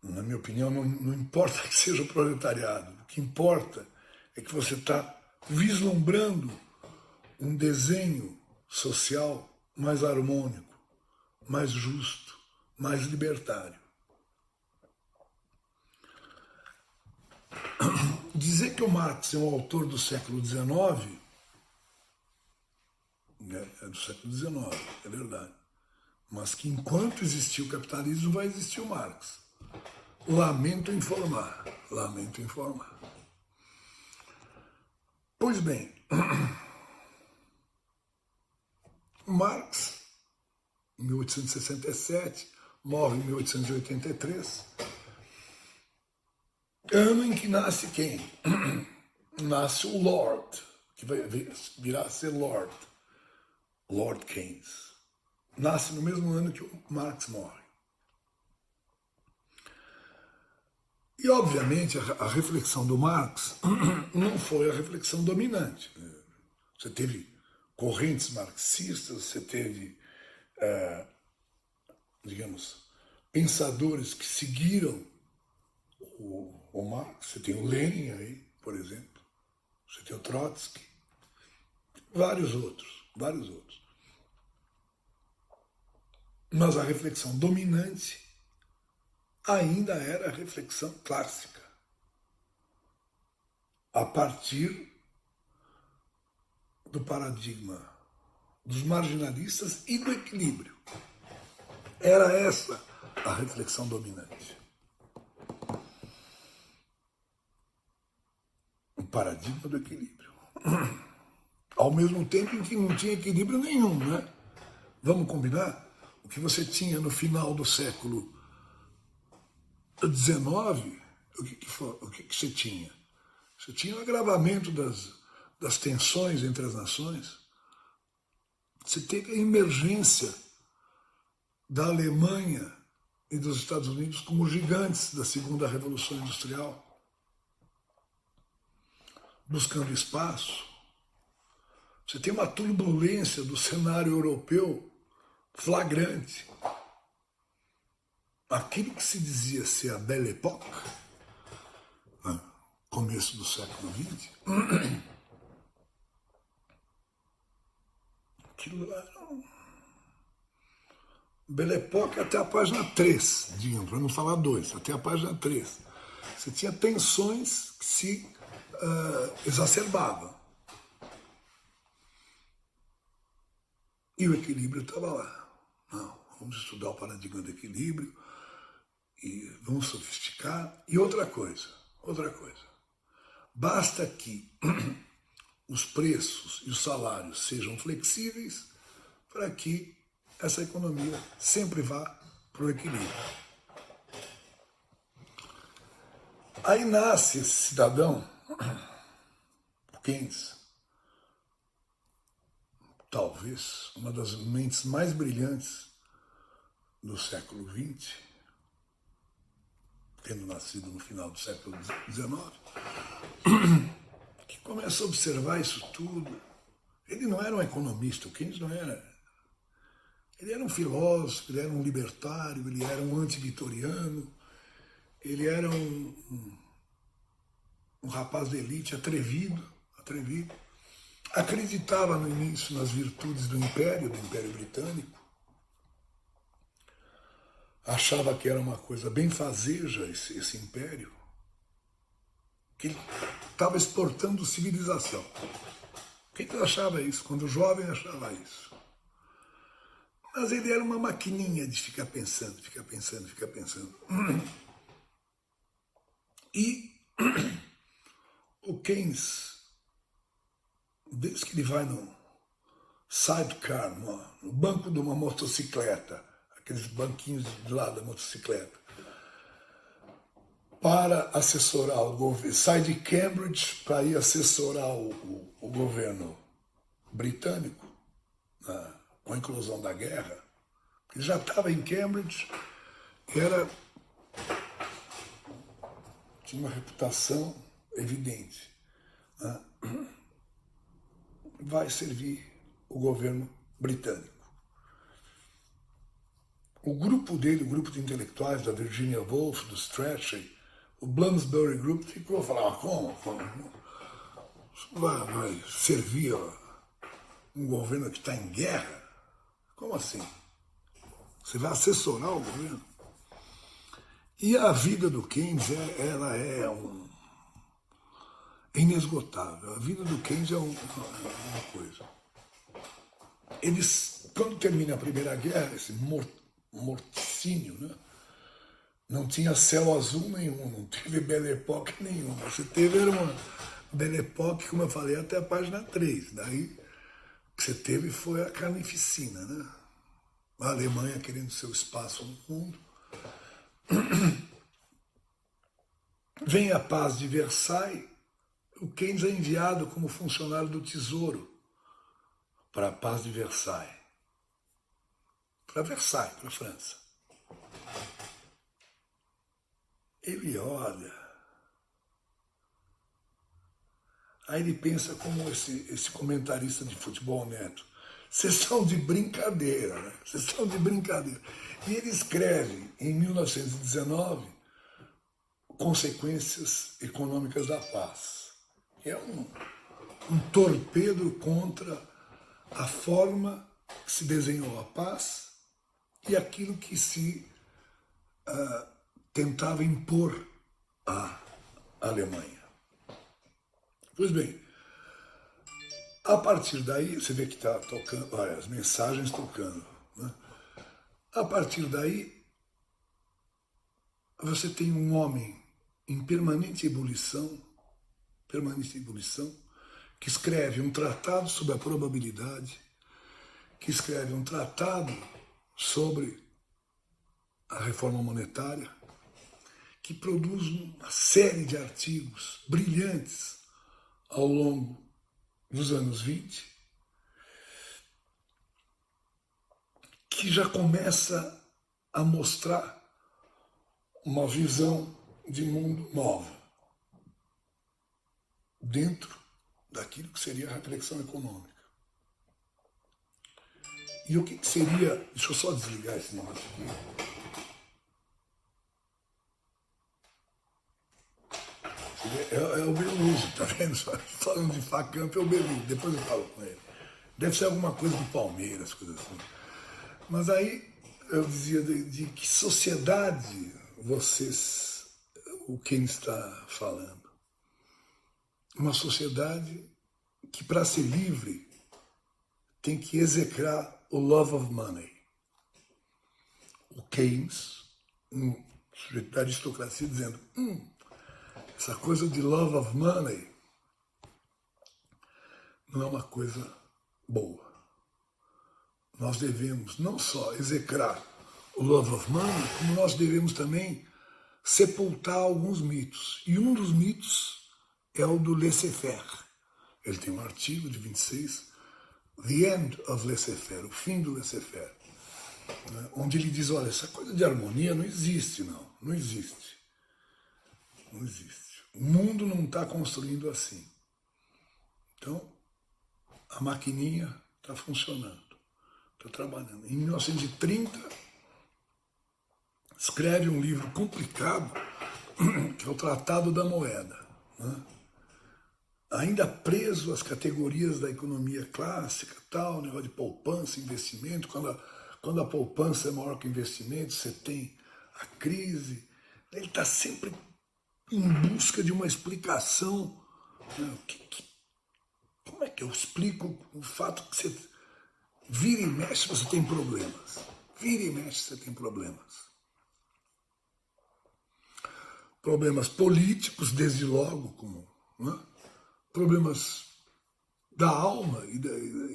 Na minha opinião, não importa que seja o proletariado, o que importa é que você está vislumbrando um desenho social mais harmônico, mais justo, mais libertário. Dizer que o Marx é um autor do século XIX, é do século XIX, é verdade, mas que enquanto existir o capitalismo vai existir o Marx. Lamento informar, lamento informar. Pois bem, Marx, em 1867, morre em 1883, ano em que nasce quem? Nasce o Lord, que vai virar a ser Lord Keynes. Nasce no mesmo ano que o Marx morre. E, obviamente, a reflexão do Marx não foi a reflexão dominante. Você teve correntes marxistas, você teve, digamos, pensadores que seguiram o Marx. Você tem o Lenin aí, por exemplo. Você tem o Trotsky. Vários outros. Mas a reflexão dominante ainda era a reflexão clássica, a partir do paradigma dos marginalistas e do equilíbrio. Era essa a reflexão dominante. O paradigma do equilíbrio. Ao mesmo tempo em que não tinha equilíbrio nenhum, né? Vamos combinar? O que você tinha no final do século XIX, o que você tinha? Você tinha o agravamento das tensões entre as nações. Você teve a emergência da Alemanha e dos Estados Unidos como gigantes da segunda Revolução Industrial, buscando espaço. Você tem uma turbulência do cenário europeu flagrante. Aquilo que se dizia ser a Belle Époque, começo do século XX, aquilo era Belle Époque até a página 3, digamos, para não falar 2, até a página 3. Você tinha tensões que se exacerbavam. E o equilíbrio estava lá. Não, vamos estudar o paradigma do equilíbrio e vamos sofisticar. E outra coisa. Basta que os preços e os salários sejam flexíveis para que essa economia sempre vá para o equilíbrio. Aí nasce esse cidadão, Keynes, talvez uma das mentes mais brilhantes do século XX, tendo nascido no final do século XIX, que começa a observar isso tudo. Ele não era um economista, o Keynes não era. Ele era um filósofo, ele era um libertário, ele era um anti-vitoriano, ele era um rapaz de elite atrevido. Acreditava no início nas virtudes do Império Britânico, achava que era uma coisa benfazeja esse império, que ele estava exportando civilização. Quem achava isso? Quando jovem achava isso. Mas ele era uma maquininha de ficar pensando, ficar pensando, ficar pensando. E o Keynes, desde que ele vai no sidecar, no banco de uma motocicleta, aqueles banquinhos de lado da motocicleta, para assessorar o governo, sai de Cambridge para ir assessorar o governo britânico, né, com a inclusão da guerra. Ele já estava em Cambridge, tinha uma reputação evidente, né? Vai servir o governo britânico. O grupo dele, o grupo de intelectuais da Virginia Woolf, do Strachey, o Bloomsbury Group, ficou falando, como? Vai servir um governo que está em guerra? Como assim? Você vai assessorar o governo? E a vida do Keynes, ela é inesgotável. A vida do Keynes é uma coisa. Eles, quando termina a Primeira Guerra, esse morticínio, né? Não tinha céu azul nenhum, não teve Belle Époque nenhuma. Você teve era uma Belle Époque, como eu falei, até a página 3. Daí o que você teve foi a carnificina, né? A Alemanha querendo seu espaço no mundo. Vem a paz de Versailles, o Keynes é enviado como funcionário do Tesouro para a paz de Versailles. Para Versailles, para a França. Ele olha, aí ele pensa como esse comentarista de futebol neto. Vocês estão de brincadeira, né? Vocês estão de brincadeira. E ele escreve, em 1919, Consequências Econômicas da Paz. É um torpedo contra a forma que se desenhou a paz e aquilo que se tentava impor à Alemanha. Pois bem, a partir daí, você vê que está tocando, olha, as mensagens tocando, né? A partir daí, você tem um homem em permanente ebulição, que escreve um tratado sobre a probabilidade, que escreve um tratado sobre a reforma monetária, que produz uma série de artigos brilhantes ao longo dos anos 20, que já começa a mostrar uma visão de mundo nova, dentro daquilo que seria a reflexão econômica. E o que seria... Deixa eu só desligar esse negócio aqui. É o Beluso, tá vendo? Falando de Facamp é o Beluso, depois eu falo com ele. Deve ser alguma coisa do Palmeiras, coisa assim. Mas aí eu dizia de que sociedade o Keynes está falando. Uma sociedade que, para ser livre, tem que execrar o love of money. O Keynes, um sujeito da aristocracia, dizendo essa coisa de love of money não é uma coisa boa. Nós devemos não só execrar o love of money, como nós devemos também sepultar alguns mitos. E um dos mitos é o do laissez-faire. Ele tem um artigo de 26, The End of Laissez-faire, o fim do laissez-faire, né, onde ele diz, olha, essa coisa de harmonia não existe, não existe. Não existe. O mundo não está construindo assim. Então, a maquininha está funcionando, está trabalhando. Em 1930, escreve um livro complicado, que é o Tratado da Moeda, né? Ainda preso às categorias da economia clássica, tal, negócio de poupança, investimento. Quando a poupança é maior que o investimento, você tem a crise. Ele está sempre em busca de uma explicação. Né? como é que eu explico o fato que você vira e mexe, você tem problemas. Vira e mexe, você tem problemas. Problemas políticos, desde logo, como, né? Problemas da alma e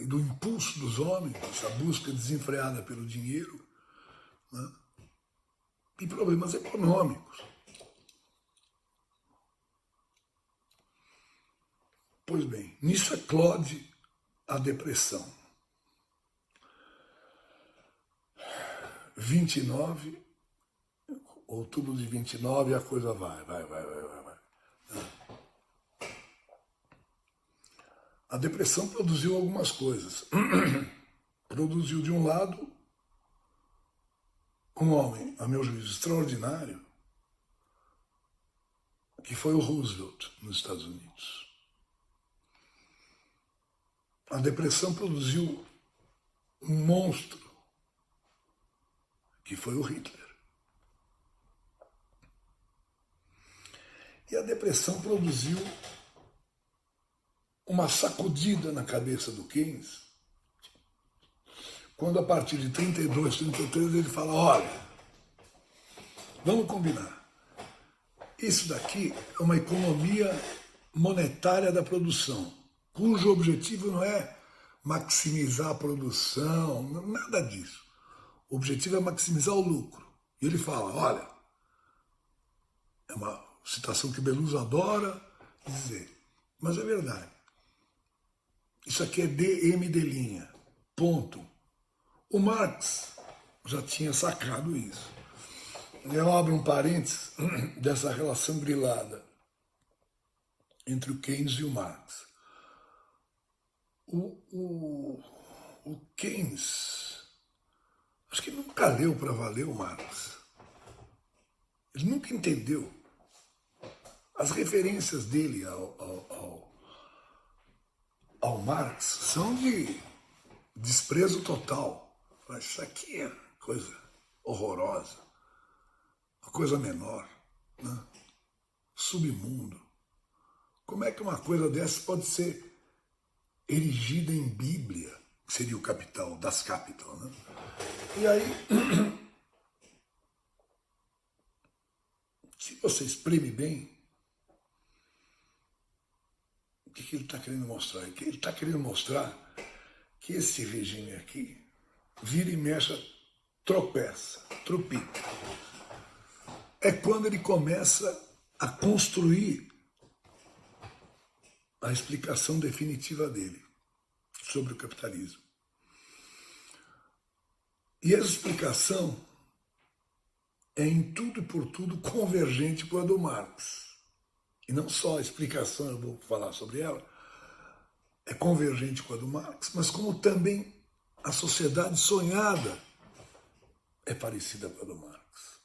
do impulso dos homens, essa busca desenfreada pelo dinheiro, né? E problemas econômicos. Pois bem, nisso eclode a depressão. 29, outubro de 29, a coisa vai. A depressão produziu algumas coisas. Produziu, de um lado, um homem, a meu juízo, extraordinário, que foi o Roosevelt, nos Estados Unidos. A depressão produziu um monstro, que foi o Hitler. E a depressão produziu uma sacudida na cabeça do Keynes, quando a partir de 32, 33 ele fala, olha, vamos combinar, isso daqui é uma economia monetária da produção, cujo objetivo não é maximizar a produção, nada disso. O objetivo é maximizar o lucro. E ele fala, olha, é uma citação que Beluso adora dizer, mas é verdade. Isso aqui é DM', ponto. O Marx já tinha sacado isso. Eu abro um parênteses dessa relação grilada entre o Keynes e o Marx. O Keynes, acho que nunca leu para valer o Marx. Ele nunca entendeu. As referências dele ao Marx são de desprezo total. Isso aqui é coisa horrorosa, uma coisa menor, né? Submundo. Como é que uma coisa dessa pode ser erigida em Bíblia, que seria o Capital, das Capital, né? E aí, se você exprime bem, o que ele está querendo mostrar? Ele está querendo mostrar que esse regime aqui vira e mexe, tropeça, tropica. É quando ele começa a construir a explicação definitiva dele sobre o capitalismo. E essa explicação é em tudo e por tudo convergente com a do Marx. E não só a explicação, eu vou falar sobre ela, é convergente com a do Marx, mas como também a sociedade sonhada é parecida com a do Marx.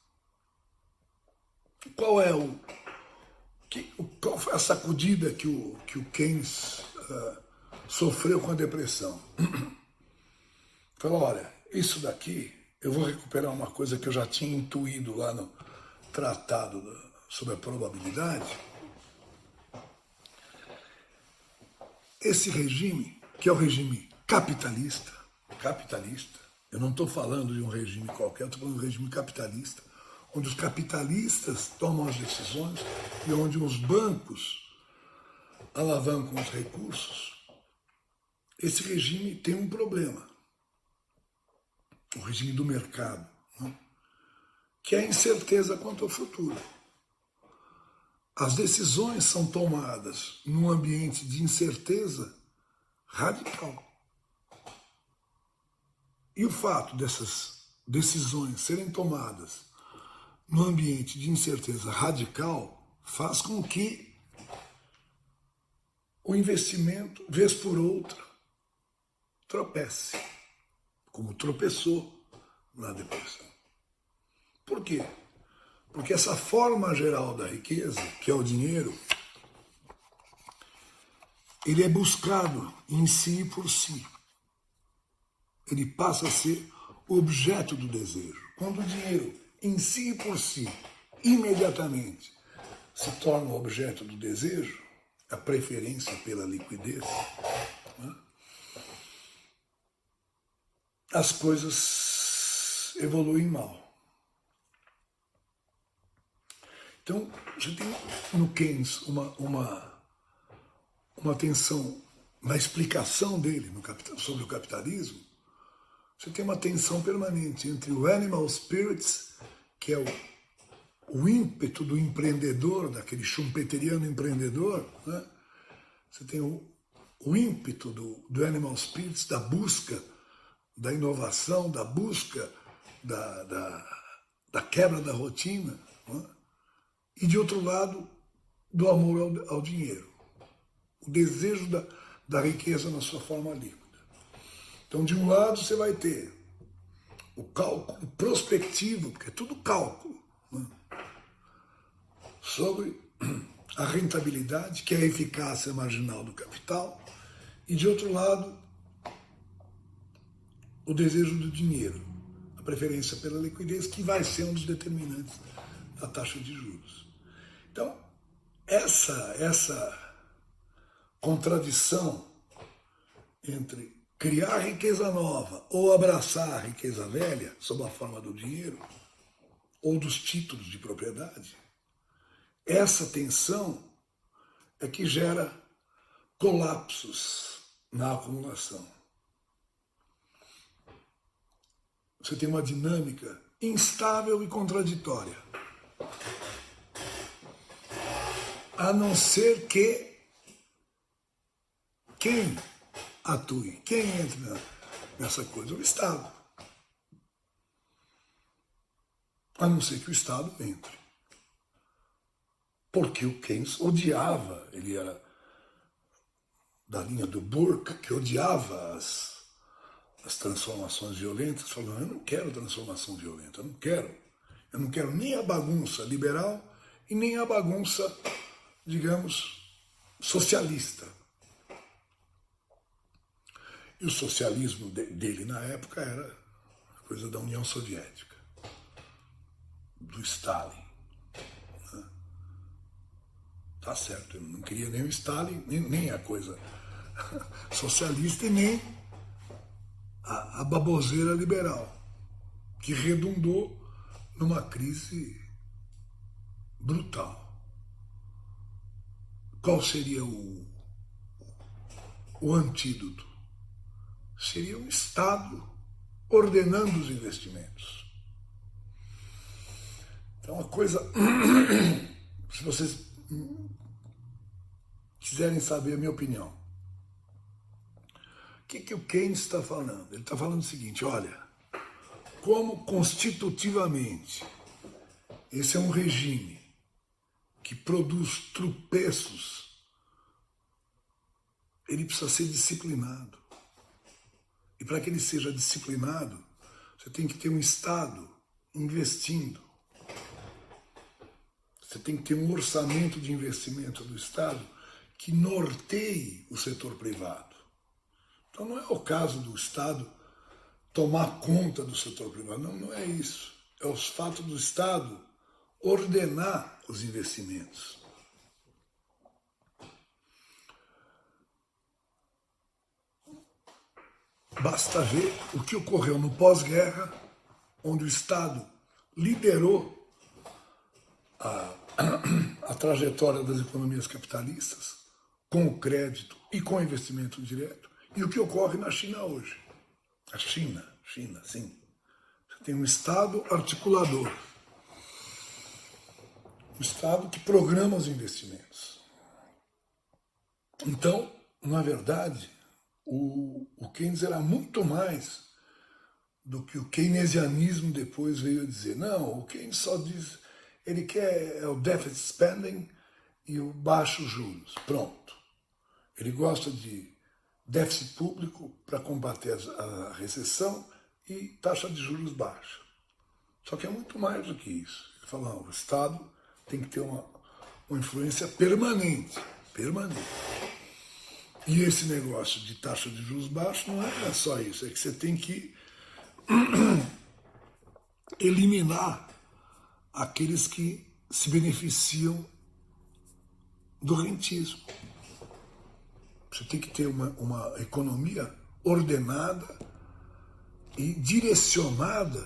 Qual foi a sacudida que o Keynes sofreu com a depressão? Falou, olha, isso daqui, eu vou recuperar uma coisa que eu já tinha intuído lá no Tratado sobre a Probabilidade. Esse regime, que é o regime capitalista, eu não estou falando de um regime qualquer, eu estou falando de um regime capitalista, onde os capitalistas tomam as decisões e onde os bancos alavancam os recursos. Esse regime tem um problema, o regime do mercado, né? Que é a incerteza quanto ao futuro. As decisões são tomadas num ambiente de incerteza radical. E o fato dessas decisões serem tomadas no ambiente de incerteza radical faz com que o investimento, vez por outra, tropece, como tropeçou na depressão. Por quê? Porque essa forma geral da riqueza, que é o dinheiro, ele é buscado em si e por si. Ele passa a ser objeto do desejo. Quando o dinheiro, em si e por si, imediatamente, se torna objeto do desejo, a preferência pela liquidez, né, as coisas evoluem mal. Então, você tem no Keynes uma tensão na explicação dele sobre o capitalismo. Você tem uma tensão permanente entre o animal spirits, que é o ímpeto do empreendedor, daquele schumpeteriano empreendedor, né? Você tem o ímpeto do animal spirits, da busca da inovação, da busca da quebra da rotina, né? E de outro lado, do amor ao dinheiro, o desejo da riqueza na sua forma líquida. Então, de um lado, você vai ter o cálculo prospectivo, porque é tudo cálculo, né, sobre a rentabilidade, que é a eficácia marginal do capital, e de outro lado, o desejo do dinheiro, a preferência pela liquidez, que vai ser um dos determinantes da taxa de juros. Então, essa contradição entre criar riqueza nova ou abraçar a riqueza velha sob a forma do dinheiro ou dos títulos de propriedade, essa tensão é que gera colapsos na acumulação. Você tem uma dinâmica instável e contraditória. A não ser que quem atue, quem entra nessa coisa? O Estado. A não ser que o Estado entre. Porque o Keynes odiava, ele era da linha do Burke, que odiava as transformações violentas, falando, eu não quero transformação violenta, eu não quero nem a bagunça liberal e nem a bagunça, digamos, socialista. E o socialismo dele na época era a coisa da União Soviética, do Stalin. Né? Tá certo, ele não queria nem o Stalin, nem a coisa socialista e nem a baboseira liberal, que redundou numa crise brutal. Qual seria o antídoto? Seria um Estado ordenando os investimentos. Então, a coisa... Se vocês quiserem saber a minha opinião, o que o Keynes está falando? Ele está falando o seguinte, olha, como constitutivamente esse é um regime que produz tropeços, ele precisa ser disciplinado. E para que ele seja disciplinado, você tem que ter um Estado investindo. Você tem que ter um orçamento de investimento do Estado que norteie o setor privado. Então não é o caso do Estado tomar conta do setor privado, não é isso. É o fato do Estado ordenar os investimentos. Basta ver o que ocorreu no pós-guerra, onde o Estado liderou a trajetória das economias capitalistas com o crédito e com o investimento direto, e o que ocorre na China hoje. A China, sim. Você tem um Estado articulador, um Estado que programa os investimentos. Então, na verdade, o Keynes era muito mais do que o keynesianismo depois veio a dizer. Não, o Keynes só diz, ele quer o deficit spending e o baixo juros. Pronto. Ele gosta de déficit público para combater a recessão e taxa de juros baixa. Só que é muito mais do que isso. Ele fala, não, o Estado tem que ter uma influência permanente. E esse negócio de taxa de juros baixa não é só isso, é que você tem que eliminar aqueles que se beneficiam do rentismo. Você tem que ter uma economia ordenada e direcionada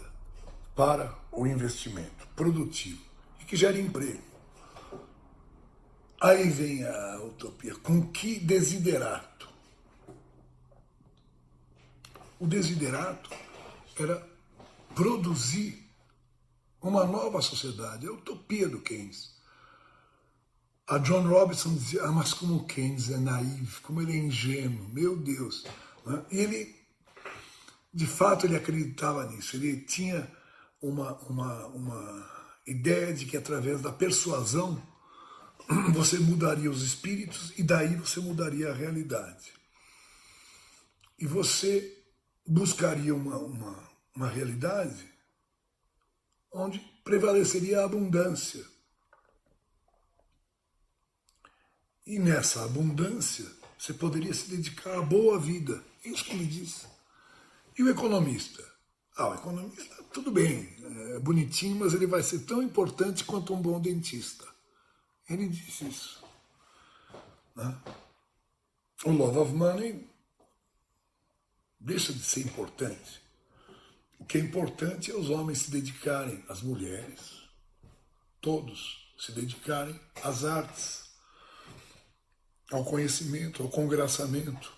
para o investimento produtivo e que gere emprego. Aí vem a utopia. Com que desiderato? O desiderato era produzir uma nova sociedade, a utopia do Keynes. A John Robinson dizia, mas como o Keynes é naíve, como ele é ingênuo, meu Deus. Né? E ele, de fato, ele acreditava nisso. Ele tinha uma ideia de que através da persuasão você mudaria os espíritos e daí você mudaria a realidade. E você buscaria uma realidade onde prevaleceria a abundância. E nessa abundância, você poderia se dedicar à boa vida. É isso que ele diz. E o economista? O economista, tudo bem, é bonitinho, mas ele vai ser tão importante quanto um bom dentista. Ele disse isso. Né? O Love of Money deixa de ser importante. O que é importante é os homens se dedicarem, as mulheres, todos se dedicarem às artes, ao conhecimento, ao congraçamento.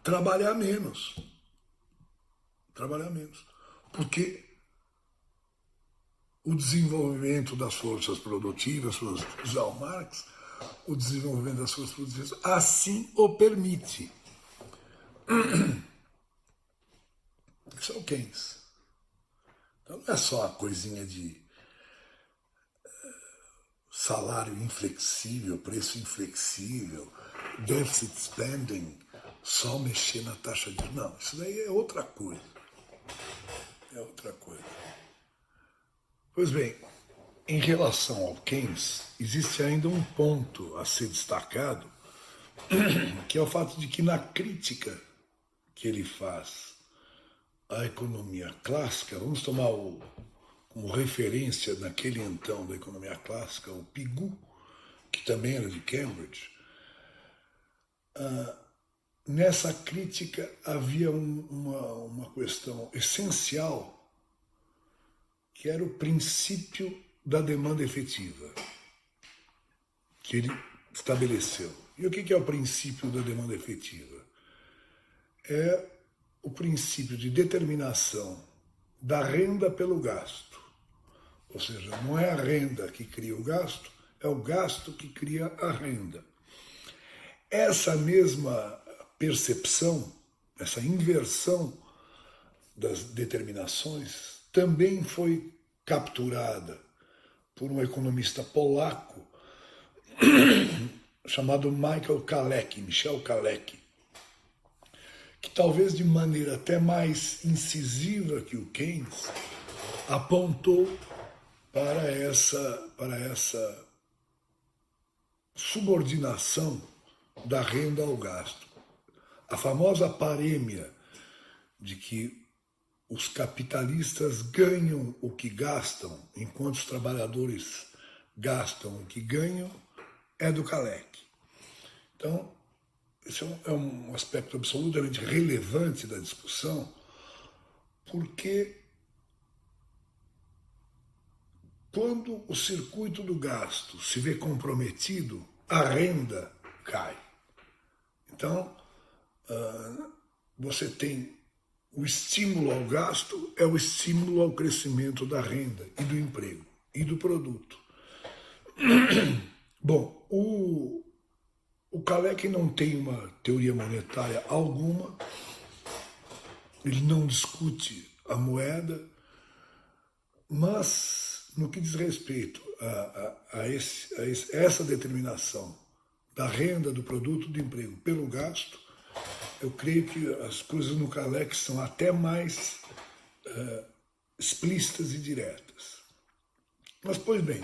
Trabalhar menos. Porque o desenvolvimento das forças produtivas, usar o Marx, o desenvolvimento das forças produtivas assim o permite. Isso é o Keynes. Então não é só a coisinha de salário inflexível, preço inflexível, deficit spending, só mexer na taxa de... Não, isso daí é outra coisa. Pois bem, em relação ao Keynes, existe ainda um ponto a ser destacado, que é o fato de que na crítica que ele faz à economia clássica, vamos tomar como referência naquele então da economia clássica, o Pigou, que também era de Cambridge. Nessa crítica havia uma questão essencial, que era o princípio da demanda efetiva, que ele estabeleceu. E o que é o princípio da demanda efetiva? É o princípio de determinação da renda pelo gasto. Ou seja, não é a renda que cria o gasto, é o gasto que cria a renda. Essa mesma percepção, essa inversão das determinações, também foi capturada por um economista polaco chamado Michel Kalecki, que talvez de maneira até mais incisiva que o Keynes, apontou para essa subordinação da renda ao gasto. A famosa parêmia de que os capitalistas ganham o que gastam, enquanto os trabalhadores gastam o que ganham, é do Kalecki. Então, esse é um aspecto absolutamente relevante da discussão, porque quando o circuito do gasto se vê comprometido, a renda cai. Então, você tem o estímulo ao gasto, é o estímulo ao crescimento da renda e do emprego e do produto. Bom, o Kalecki não tem uma teoria monetária alguma, ele não discute a moeda, mas no que diz respeito a essa determinação da renda, do produto, do emprego pelo gasto, eu creio que as coisas no Kalecki são até mais explícitas e diretas. Mas, pois bem,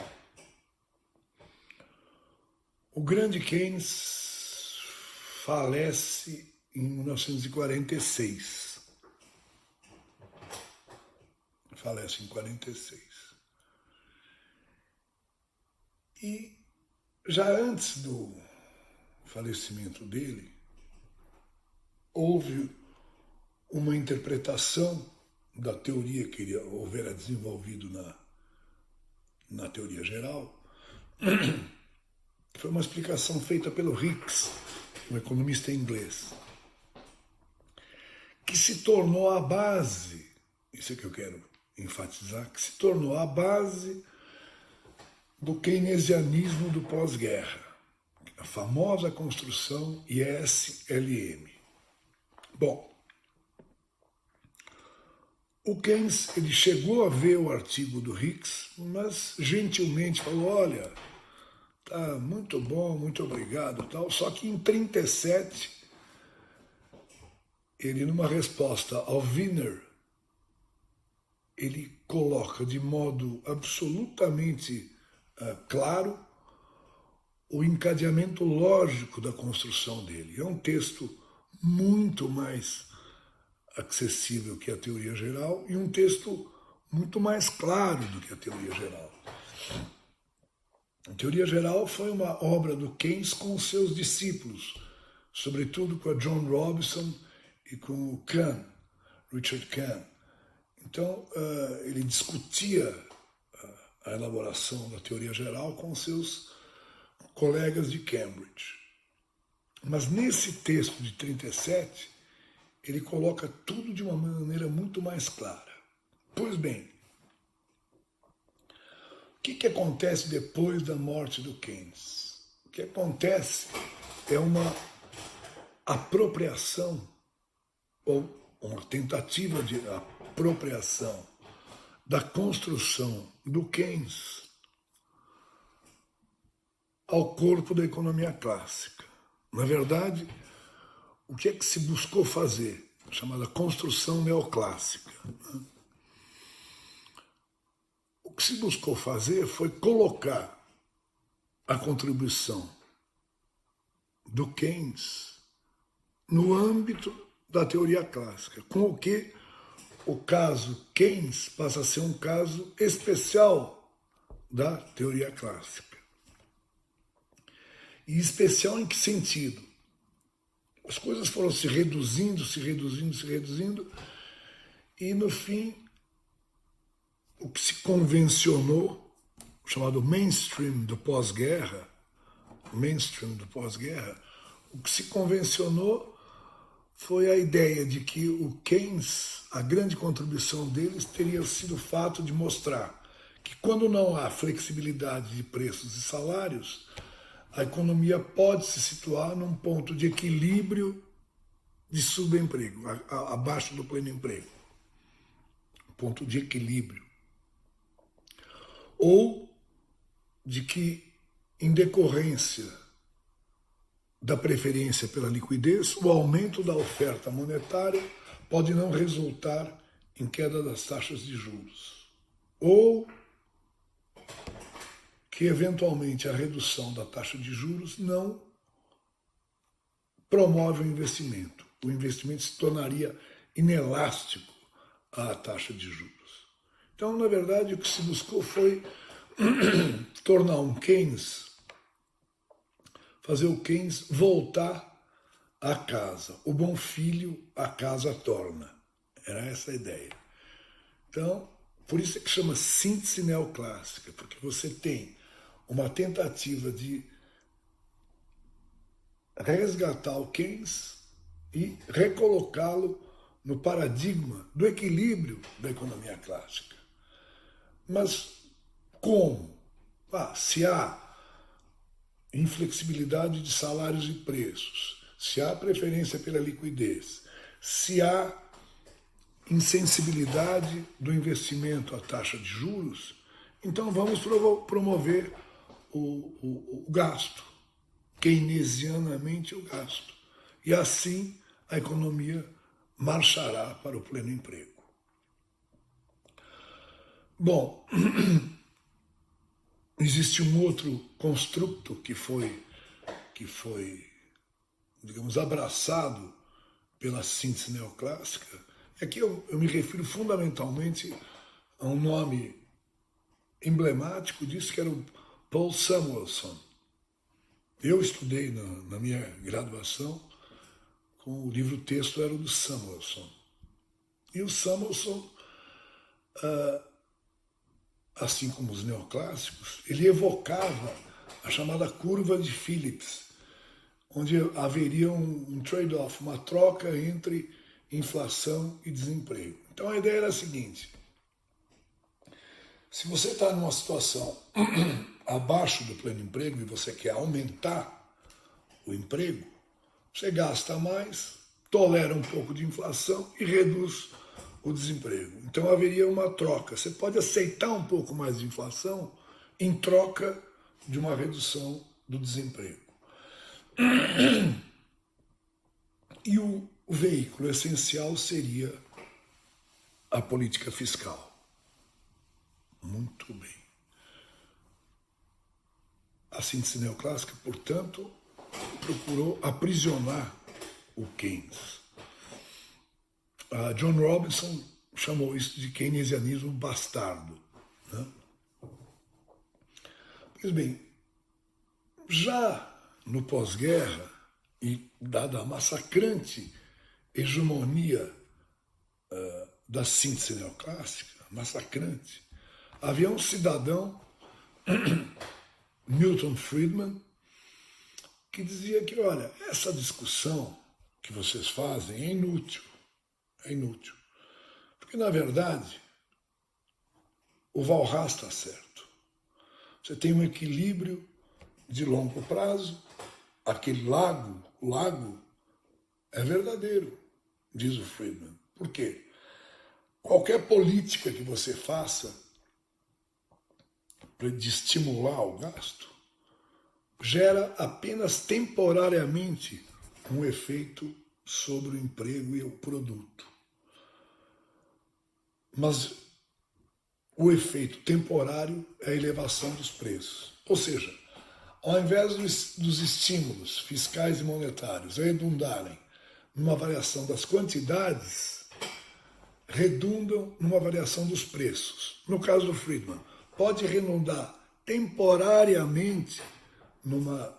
o grande Keynes falece em 1946. Falece em 46. E já antes do falecimento dele, houve uma interpretação da teoria que ele houvera desenvolvido na teoria geral. Foi uma explicação feita pelo Hicks, um economista inglês, que se tornou a base, isso é que eu quero enfatizar, que se tornou a base do keynesianismo do pós-guerra, a famosa construção ISLM. Bom, o Keynes ele chegou a ver o artigo do Hicks, mas gentilmente falou, olha, tá muito bom, muito obrigado, tal. Só que em 1937, ele numa resposta ao Wiener, ele coloca de modo absolutamente claro o encadeamento lógico da construção dele. É um texto muito mais acessível que a teoria geral e um texto muito mais claro do que a teoria geral. A teoria geral foi uma obra do Keynes com seus discípulos, sobretudo com a John Robinson e com o Kahn, Richard Kahn. Então, ele discutia a elaboração da teoria geral com seus colegas de Cambridge. Mas nesse texto de 1937, ele coloca tudo de uma maneira muito mais clara. Pois bem, o que acontece depois da morte do Keynes? O que acontece é uma apropriação, ou uma tentativa de apropriação da construção do Keynes ao corpo da economia clássica. Na verdade, o que é que se buscou fazer? Chamada construção neoclássica. O que se buscou fazer foi colocar a contribuição do Keynes no âmbito da teoria clássica, com o que o caso Keynes passa a ser um caso especial da teoria clássica. E especial em que sentido? As coisas foram se reduzindo, e no fim, o que se convencionou, chamado mainstream do pós-guerra, o que se convencionou foi a ideia de que o Keynes, a grande contribuição deles, teria sido o fato de mostrar que quando não há flexibilidade de preços e salários, a economia pode se situar num ponto de equilíbrio de subemprego, abaixo do pleno emprego. Ponto de equilíbrio. Ou de que, em decorrência da preferência pela liquidez, o aumento da oferta monetária pode não resultar em queda das taxas de juros. Ou que, eventualmente, a redução da taxa de juros não promove o investimento. O investimento se tornaria inelástico à taxa de juros. Então, na verdade, o que se buscou foi tornar um Keynes, fazer o Keynes voltar à casa. O bom filho a casa torna. Era essa a ideia. Então, por isso é que chama síntese neoclássica, porque você tem uma tentativa de resgatar o Keynes e recolocá-lo no paradigma do equilíbrio da economia clássica. Mas como? Se há inflexibilidade de salários e preços, se há preferência pela liquidez, se há insensibilidade do investimento à taxa de juros, então vamos promover o gasto, keynesianamente o gasto. E assim a economia marchará para o pleno emprego. Bom, existe um outro construto que foi, digamos, abraçado pela síntese neoclássica. Aqui eu me refiro fundamentalmente a um nome emblemático disso, que era o Paul Samuelson. Eu estudei na minha graduação com o livro-texto era o do Samuelson. E o Samuelson, assim como os neoclássicos, ele evocava a chamada curva de Phillips, onde haveria um trade-off, uma troca entre inflação e desemprego. Então a ideia era a seguinte: se você está numa situação abaixo do pleno emprego e você quer aumentar o emprego, você gasta mais, tolera um pouco de inflação e reduz o desemprego. Então haveria uma troca. Você pode aceitar um pouco mais de inflação em troca de uma redução do desemprego. E o veículo essencial seria a política fiscal. Muito bem. A síntese neoclássica, portanto, procurou aprisionar o Keynes. John Robinson chamou isso de keynesianismo bastardo, né? Pois bem, já no pós-guerra, e dada a massacrante hegemonia da síntese neoclássica, massacrante, havia um cidadão, Milton Friedman, que dizia que, olha, essa discussão que vocês fazem é inútil. É inútil. Porque, na verdade, o Walras está certo. Você tem um equilíbrio de longo prazo, aquele o lago é verdadeiro, diz o Friedman. Por quê? Qualquer política que você faça de estimular o gasto gera apenas temporariamente um efeito sobre o emprego e o produto. Mas o efeito temporário é a elevação dos preços. Ou seja, ao invés dos estímulos fiscais e monetários redundarem numa variação das quantidades, redundam numa variação dos preços. No caso do Friedman, pode redundar temporariamente numa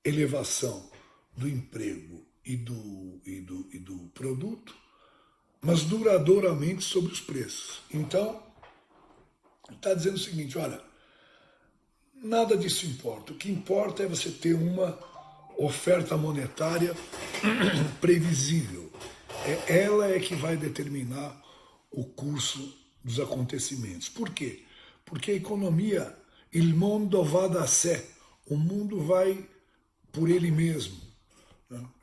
elevação do emprego e do produto, mas duradouramente sobre os preços. Então, está dizendo o seguinte, olha, nada disso importa. O que importa é você ter uma oferta monetária previsível. Ela é que vai determinar o curso dos acontecimentos. Por quê? Porque a economia, il mondo va da sé, o mundo vai por ele mesmo.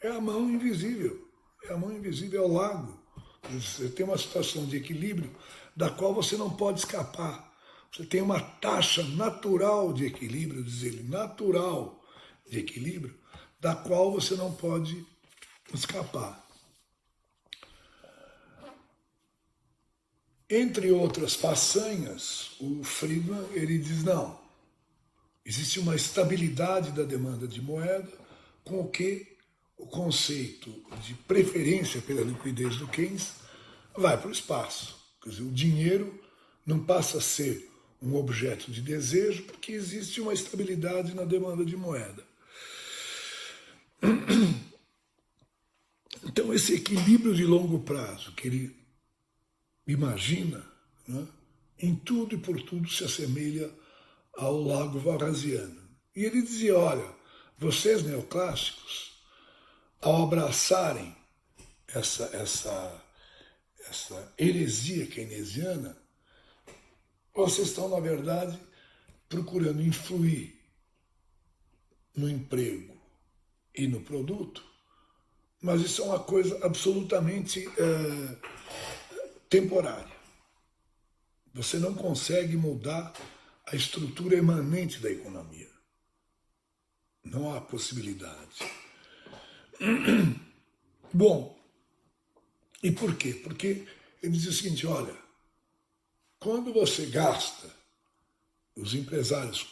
É a mão invisível, é o lago. Você tem uma situação de equilíbrio da qual você não pode escapar. Você tem uma taxa natural de equilíbrio, diz ele, natural de equilíbrio, da qual você não pode escapar. Entre outras façanhas, o Friedman ele diz, não, existe uma estabilidade da demanda de moeda com o que o conceito de preferência pela liquidez do Keynes vai para o espaço. Quer dizer, o dinheiro não passa a ser um objeto de desejo porque existe uma estabilidade na demanda de moeda. Então, esse equilíbrio de longo prazo que ele imagina, né, em tudo e por tudo se assemelha ao lago Walrasiano. E ele dizia, olha, vocês neoclássicos, ao abraçarem essa heresia keynesiana, vocês estão, na verdade, procurando influir no emprego e no produto, mas isso é uma coisa absolutamente temporária. Você não consegue mudar a estrutura emanente da economia. Não há possibilidade. Bom, e por quê? Porque ele diz o seguinte, olha, quando você gasta, os empresários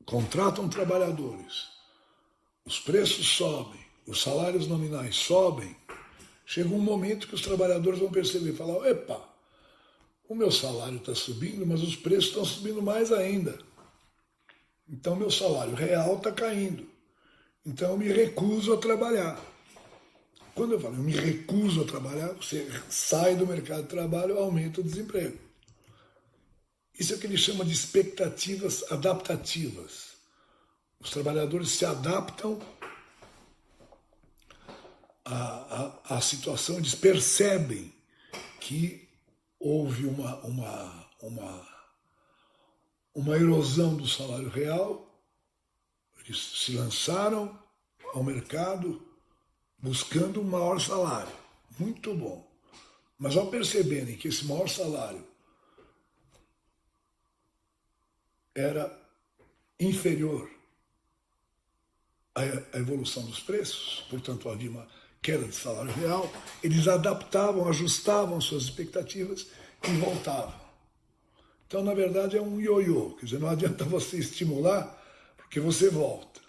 contratam trabalhadores, os preços sobem, os salários nominais sobem, chega um momento que os trabalhadores vão perceber, falar, epa, o meu salário está subindo, mas os preços estão subindo mais ainda. Então meu salário real está caindo. Então eu me recuso a trabalhar. Quando eu falo eu me recuso a trabalhar, você sai do mercado de trabalho, aumenta o desemprego. Isso é o que ele chama de expectativas adaptativas. Os trabalhadores se adaptam à situação, eles percebem que houve uma erosão do salário real, eles se lançaram ao mercado buscando um maior salário. Muito bom. Mas ao perceberem que esse maior salário era inferior à evolução dos preços, portanto havia uma queda de salário real, eles adaptavam, ajustavam suas expectativas e voltavam. Então, na verdade, é um ioiô, quer dizer, não adianta você estimular, porque você volta.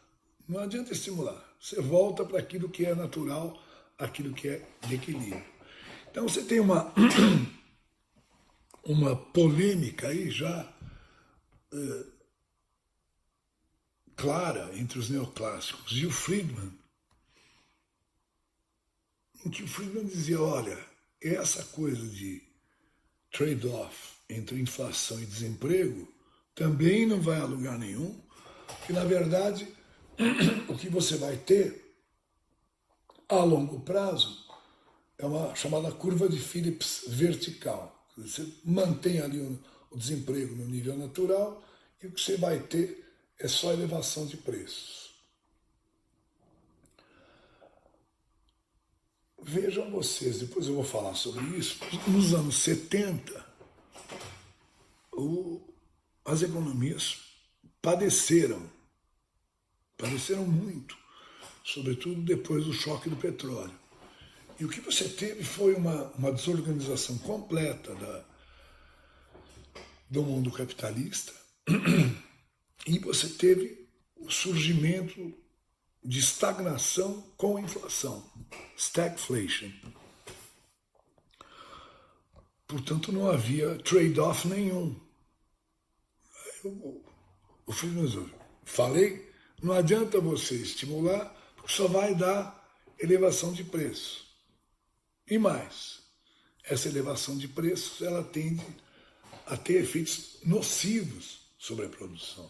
Não adianta estimular, você volta para aquilo que é natural, aquilo que é de equilíbrio. Então você tem uma polêmica aí já clara entre os neoclássicos e o Friedman, em que o Friedman dizia, olha, essa coisa de trade-off entre inflação e desemprego também não vai a lugar nenhum, que na verdade o que você vai ter a longo prazo é uma chamada curva de Phillips vertical. Você mantém ali o desemprego no nível natural e o que você vai ter é só elevação de preços. Vejam vocês, depois eu vou falar sobre isso, nos anos 70, as economias padeceram muito, sobretudo depois do choque do petróleo. E o que você teve foi uma desorganização completa do mundo capitalista e você teve o surgimento de estagnação com inflação, stagflation. Portanto, não havia trade-off nenhum. O Friedman falei, não adianta você estimular, porque só vai dar elevação de preço. E mais, essa elevação de preços, ela tende a ter efeitos nocivos sobre a produção.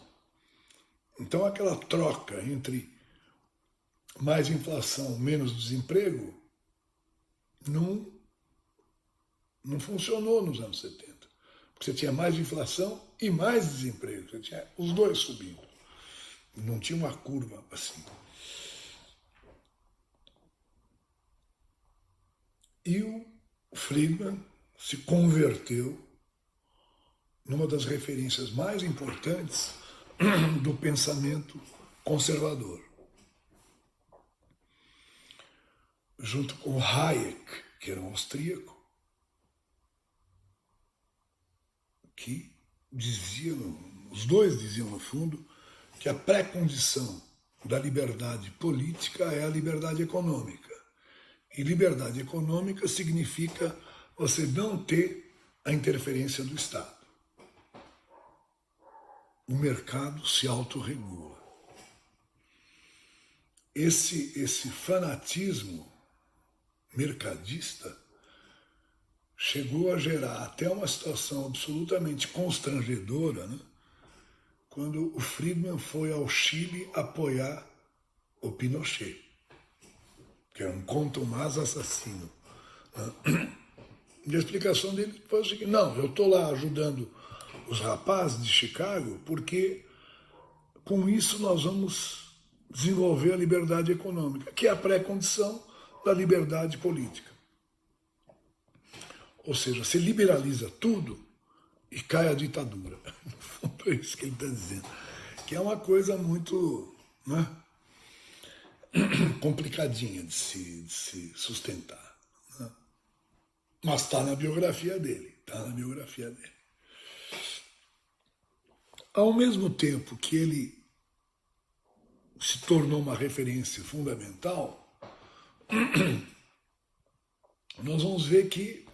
Então, aquela troca entre mais inflação, menos desemprego, não funcionou nos anos 70. Porque você tinha mais inflação e mais desemprego. Você tinha os dois subindo. Não tinha uma curva assim. E o Friedman se converteu numa das referências mais importantes do pensamento conservador. Junto com Hayek, que era um austríaco, que os dois diziam no fundo, que a pré-condição da liberdade política é a liberdade econômica. E liberdade econômica significa você não ter a interferência do Estado. O mercado se autorregula. Esse fanatismo mercadista chegou a gerar até uma situação absolutamente constrangedora, né? Quando o Friedman foi ao Chile apoiar o Pinochet, que era um contumaz assassino. E a explicação dele foi o seguinte, não, eu estou lá ajudando os rapazes de Chicago porque com isso nós vamos desenvolver a liberdade econômica, que é a pré-condição da liberdade política. Ou seja, se liberaliza tudo e cai a ditadura. No fundo é isso que ele está dizendo. Que é uma coisa muito, né, complicadinha de se sustentar. Né? Mas está na biografia dele. Ao mesmo tempo que ele se tornou uma referência fundamental, nós vamos ver que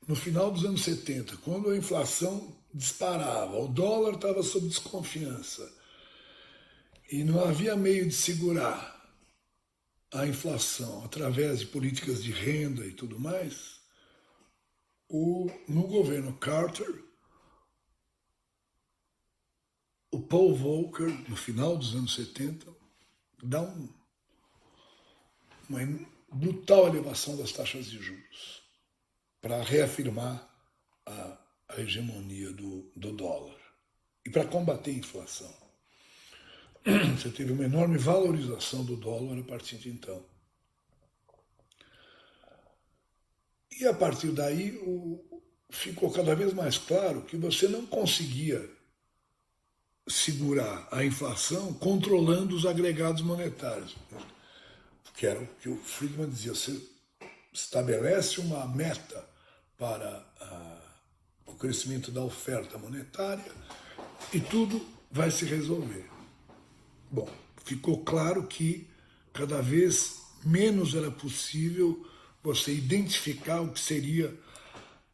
no final dos anos 70, quando a inflação disparava, o dólar estava sob desconfiança e não havia meio de segurar a inflação através de políticas de renda e tudo mais, no governo Carter, o Paul Volcker, no final dos anos 70, dá uma brutal elevação das taxas de juros para reafirmar a hegemonia do dólar e para combater a inflação. Você teve uma enorme valorização do dólar a partir de então. E a partir daí ficou cada vez mais claro que você não conseguia segurar a inflação controlando os agregados monetários. Que era o que o Friedman dizia, você estabelece uma meta para o crescimento da oferta monetária e tudo vai se resolver. Bom, ficou claro que cada vez menos era possível você identificar o que seria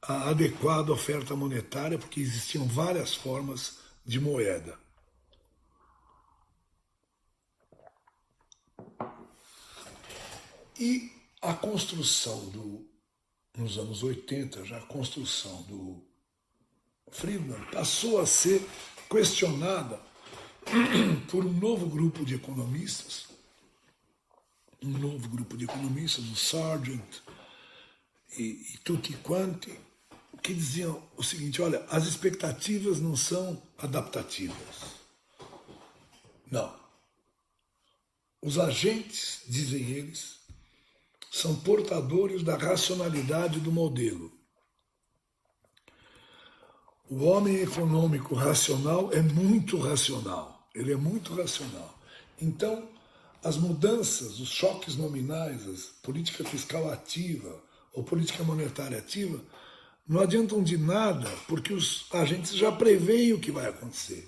a adequada oferta monetária, porque existiam várias formas de moeda. E a construção nos anos 80, já a construção do Friedman passou a ser questionada por um novo grupo de economistas, o Sargent e tutti quanti, que diziam o seguinte: olha, as expectativas não são adaptativas. Não. Os agentes, dizem eles, são portadores da racionalidade do modelo. O homem econômico racional é muito racional. Ele é muito racional. Então, as mudanças, os choques nominais, a política fiscal ativa ou política monetária ativa, não adiantam de nada, porque os agentes já preveem o que vai acontecer.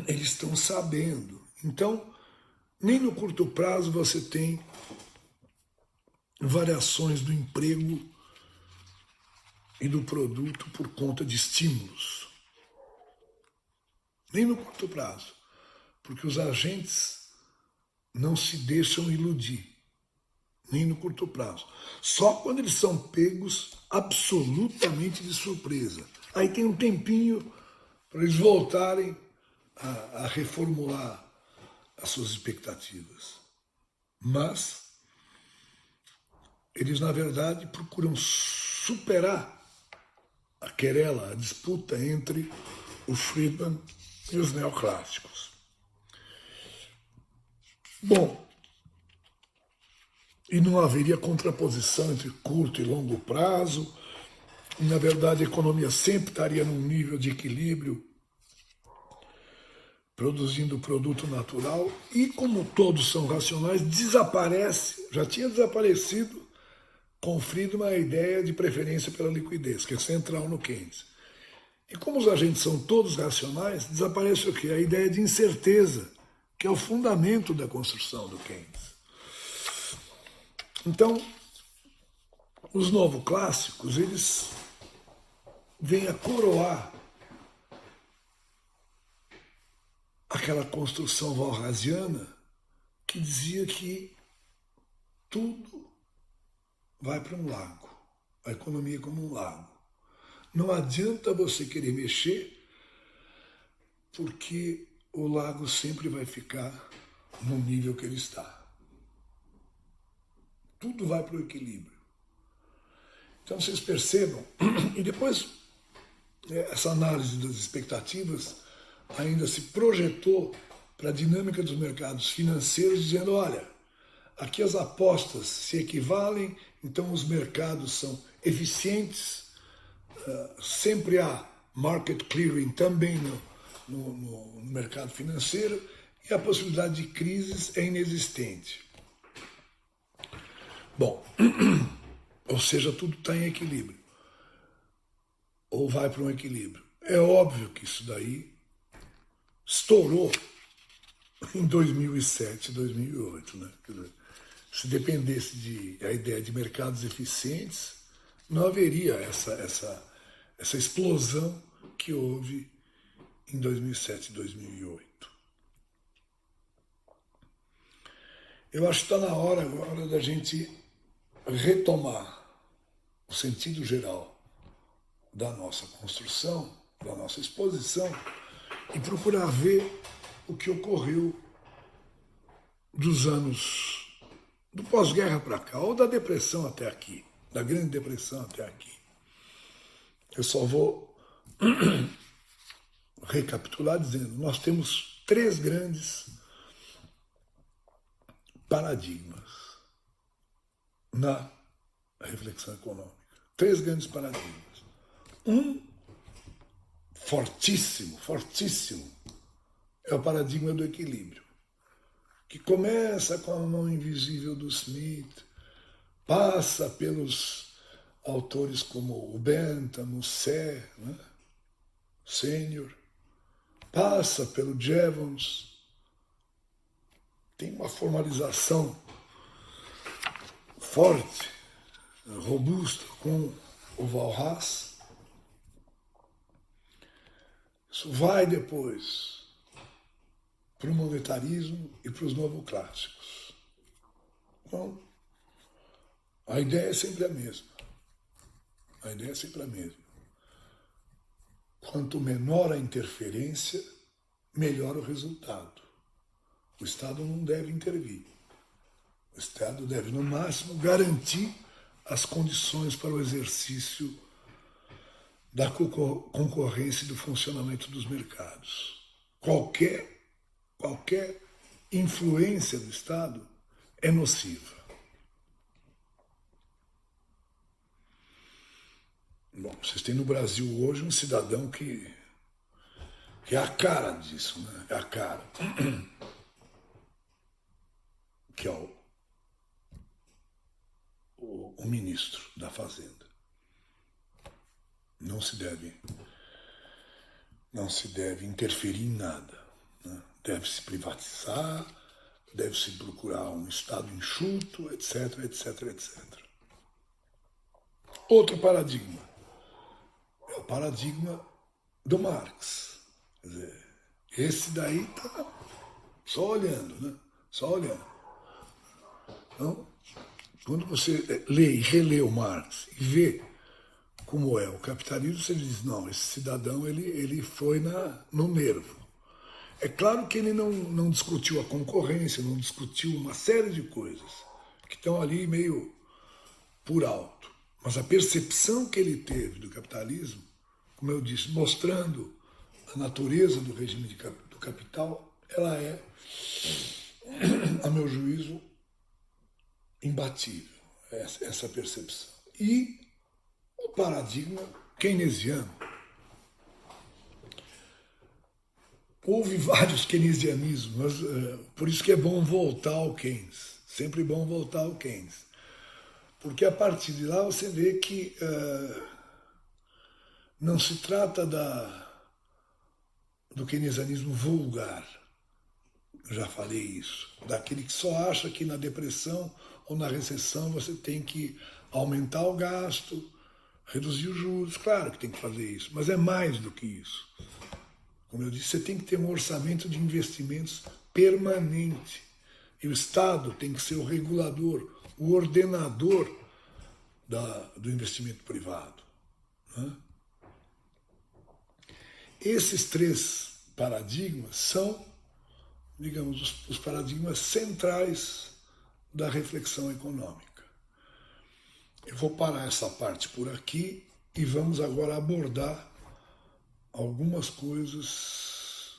Eles estão sabendo. Então, nem no curto prazo você tem variações do emprego e do produto por conta de estímulos. Nem no curto prazo, porque os agentes não se deixam iludir, nem no curto prazo. Só quando eles são pegos absolutamente de surpresa. Aí tem um tempinho para eles voltarem a reformular as suas expectativas. Mas eles, na verdade, procuram superar a querela, a disputa entre o Friedman e os neoclássicos. Bom, e não haveria contraposição entre curto e longo prazo. Na verdade, a economia sempre estaria num nível de equilíbrio, produzindo produto natural, e como todos são racionais, desaparece, já tinha desaparecido com Friedman a ideia de preferência pela liquidez, que é central no Keynes. E como os agentes são todos racionais, desaparece o quê? A ideia de incerteza, que é o fundamento da construção do Keynes. Então, os novoclássicos, eles vêm a coroar aquela construção walrasiana que dizia que tudo vai para um lago, a economia é como um lago. Não adianta você querer mexer, porque o lago sempre vai ficar no nível que ele está. Tudo vai para o equilíbrio. Então vocês percebam, e depois essa análise das expectativas ainda se projetou para a dinâmica dos mercados financeiros, dizendo, olha, aqui as apostas se equivalem, então os mercados são eficientes, sempre há market clearing também no mercado financeiro, e a possibilidade de crises é inexistente. Bom, ou seja, tudo está em equilíbrio, ou vai para um equilíbrio. É óbvio que isso daí estourou em 2007, 2008, né? Quer dizer, se dependesse a ideia de mercados eficientes, não haveria essa explosão que houve em 2007 e 2008. Eu acho que está na hora agora da gente retomar o sentido geral da nossa construção, da nossa exposição, e procurar ver o que ocorreu dos anos do pós-guerra para cá, ou da depressão até aqui, da Grande Depressão até aqui. Eu só vou recapitular dizendo, nós temos 3 grandes paradigmas na reflexão econômica. 3 grandes paradigmas. Um fortíssimo, fortíssimo, é o paradigma do equilíbrio, que começa com a mão invisível do Smith, passa pelos autores como o Bentham, o Sé, né? Sênior, passa pelo Jevons, tem uma formalização forte, robusta, com o Walras. Isso vai depois para o monetarismo e para os novoclássicos. Então, a ideia é sempre a mesma. A ideia é sempre a mesma. Quanto menor a interferência, melhor o resultado. O Estado não deve intervir. O Estado deve, no máximo, garantir as condições para o exercício da concorrência e do funcionamento dos mercados. Qualquer influência do Estado é nociva. Bom, vocês têm no Brasil hoje um cidadão que é a cara disso, né? É a cara. Que é o ministro da Fazenda. Não se deve interferir em nada, né? Deve-se privatizar, deve-se procurar um Estado enxuto, etc, etc, etc. Outro paradigma é o paradigma do Marx. Quer dizer, esse daí está só olhando, né? Só olhando. Então, quando você lê e relê o Marx e vê como é o capitalismo, você diz, não, esse cidadão ele foi no nervo. É claro que ele não discutiu a concorrência, não discutiu uma série de coisas que estão ali meio por alto. Mas a percepção que ele teve do capitalismo, como eu disse, mostrando a natureza do regime do capital, ela é, a meu juízo, imbatível, essa percepção. E o paradigma keynesiano. Houve vários keynesianismos, mas por isso que é bom voltar ao Keynes. Sempre bom voltar ao Keynes. Porque a partir de lá você vê que não se trata do keynesianismo vulgar. Já falei isso. Daquele que só acha que na depressão ou na recessão você tem que aumentar o gasto, reduzir os juros. Claro que tem que fazer isso, mas é mais do que isso. Como eu disse, você tem que ter um orçamento de investimentos permanente. E o Estado tem que ser o regulador, o ordenador do investimento privado, né? Esses 3 paradigmas são, digamos, os paradigmas centrais da reflexão econômica. Eu vou parar essa parte por aqui e vamos agora abordar algumas coisas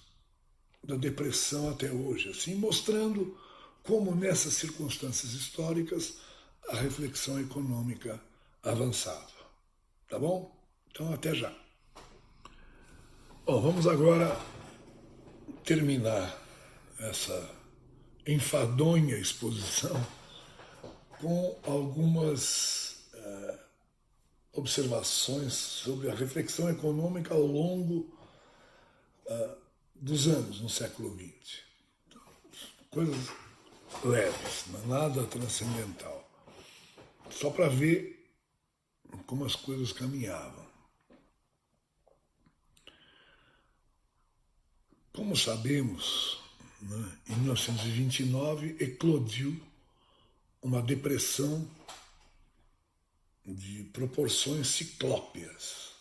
da depressão até hoje, assim, mostrando como nessas circunstâncias históricas a reflexão econômica avançava. Tá bom? Então até já. Bom, vamos agora terminar essa enfadonha exposição com algumas observações sobre a reflexão econômica ao longo dos anos no século XX. Coisas leves, nada transcendental. Só para ver como as coisas caminhavam. Como sabemos, né? Em 1929 eclodiu uma depressão de proporções ciclópeas,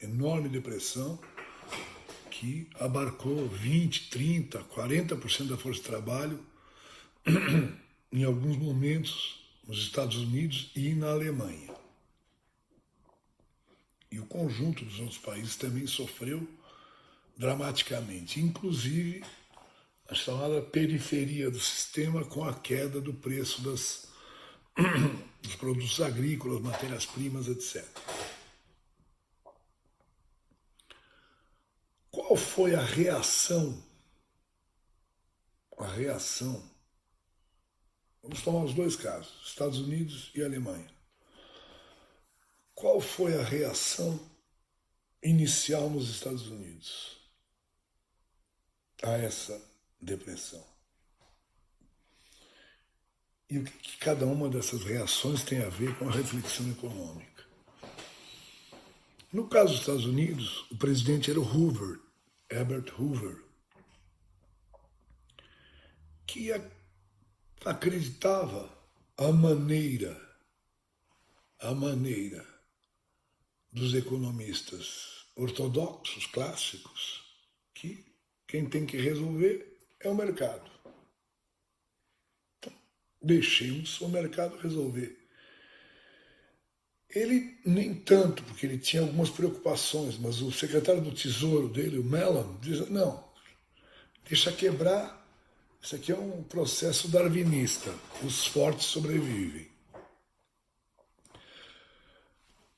enorme depressão que abarcou 20, 30, 40% da força de trabalho em alguns momentos nos Estados Unidos e na Alemanha. E o conjunto dos outros países também sofreu dramaticamente, inclusive a chamada periferia do sistema com a queda do preço dos produtos agrícolas, matérias-primas, etc. Qual foi a reação? A reação. Vamos tomar os dois casos, Estados Unidos e Alemanha. Qual foi a reação inicial nos Estados Unidos a essa depressão? E o que cada uma dessas reações tem a ver com a reflexão econômica? No caso dos Estados Unidos, o presidente era o Hoover, Herbert Hoover, que acreditava a maneira dos economistas ortodoxos, clássicos, que quem tem que resolver é o mercado. Então, deixemos o mercado resolver. Ele nem tanto, porque ele tinha algumas preocupações, mas o secretário do Tesouro dele, o Mellon, diz, não, deixa quebrar, isso aqui é um processo darwinista, os fortes sobrevivem.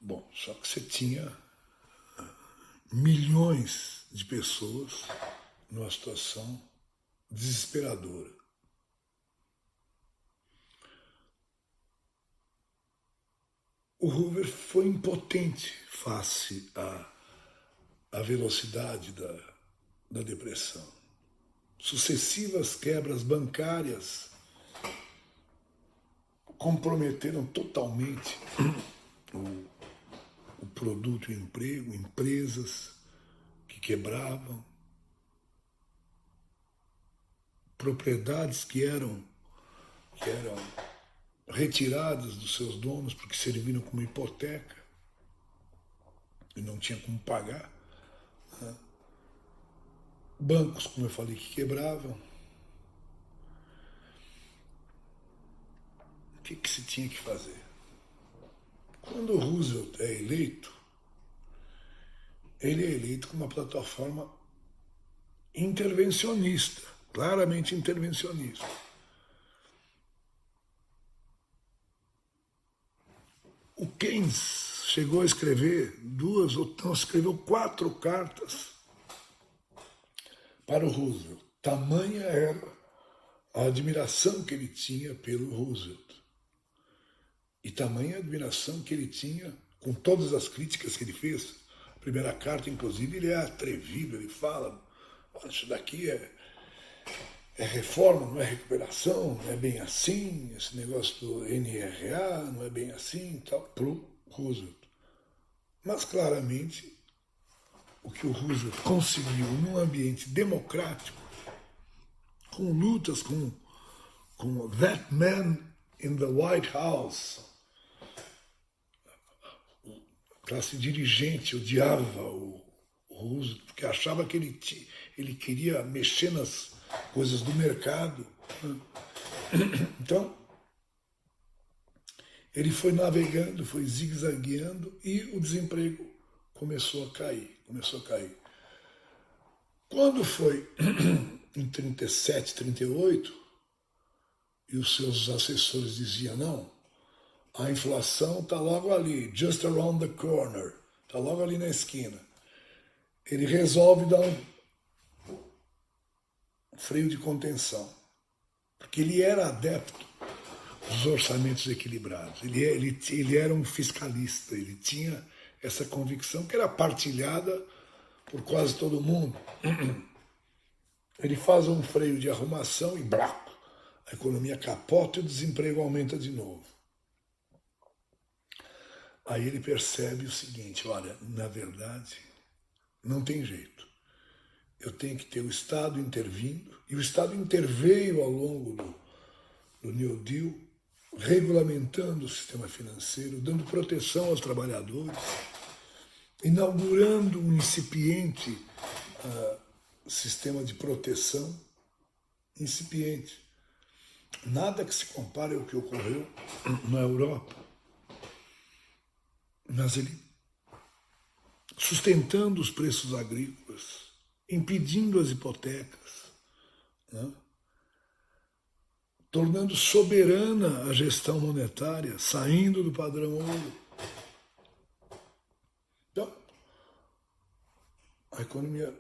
Bom, só que você tinha milhões de pessoas numa situação desesperadora. O Hoover foi impotente face à velocidade da depressão. Sucessivas quebras bancárias comprometeram totalmente o produto e o emprego, empresas que quebravam, propriedades que eram retiradas dos seus donos porque serviram como hipoteca e não tinha como pagar. Né? Bancos, como eu falei, que quebravam. O que se tinha que fazer? Quando o Roosevelt é eleito, ele é eleito com uma plataforma intervencionista, claramente intervencionista. O Keynes chegou a escrever escreveu 4 cartas para o Roosevelt. Tamanha era a admiração que ele tinha pelo Roosevelt. E tamanha a admiração que ele tinha, com todas as críticas que ele fez. A primeira carta, inclusive, ele é atrevido, ele fala, isso daqui é reforma, não é recuperação, não é bem assim, esse negócio do NRA não é bem assim, tal, para o Roosevelt. Mas, claramente, o que o Roosevelt conseguiu num ambiente democrático, com lutas com that man in the White House, a classe dirigente odiava o Roosevelt, porque achava que ele queria mexer nas coisas do mercado. Então, ele foi navegando, foi zigue-zagueando e o desemprego começou a cair. Quando foi em 37, 38, e os seus assessores diziam, não, a inflação está logo ali, just around the corner, está logo ali na esquina. Ele resolve dar um freio de contenção, porque ele era adepto dos orçamentos equilibrados. Ele era um fiscalista, ele tinha essa convicção que era partilhada por quase todo mundo. Ele faz um freio de arrumação e braco, a economia capota e o desemprego aumenta de novo. Aí ele percebe o seguinte, olha, na verdade, não tem jeito. eu tenho que ter o Estado intervindo, e o Estado interveio ao longo do New Deal, regulamentando o sistema financeiro, dando proteção aos trabalhadores, inaugurando um incipiente sistema de proteção, incipiente. Nada que se compare ao que ocorreu na Europa, mas ele sustentando os preços agrícolas, impedindo as hipotecas, né? Tornando soberana a gestão monetária, saindo do padrão ouro. Então, a economia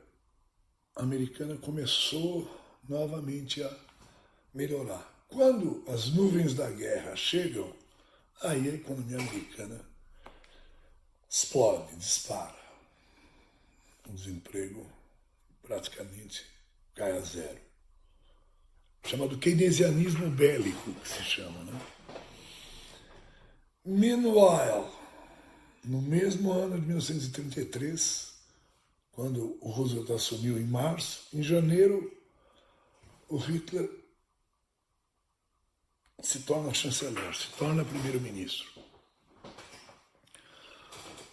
americana começou novamente a melhorar. Quando as nuvens da guerra chegam, aí a economia americana explode, dispara. O desemprego praticamente cai a zero. Chamado keynesianismo bélico, que se chama, né? Meanwhile, no mesmo ano de 1933, quando o Roosevelt assumiu em março, em janeiro, o Hitler se torna chanceler, se torna primeiro-ministro.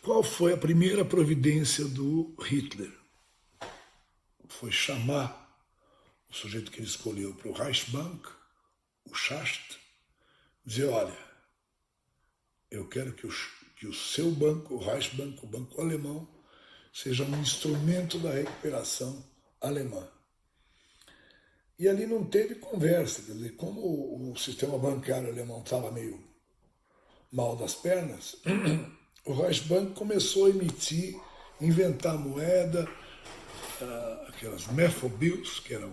Qual foi a primeira providência do Hitler? Foi chamar o sujeito que ele escolheu para o Reichsbank, o Schacht, dizer, olha, eu quero que o seu banco, o Reichsbank, o banco alemão, seja um instrumento da recuperação alemã. E ali não teve conversa, quer dizer, como o sistema bancário alemão estava meio mal das pernas, o Reichsbank começou a emitir, inventar moeda, aquelas Mefo-Bills, que era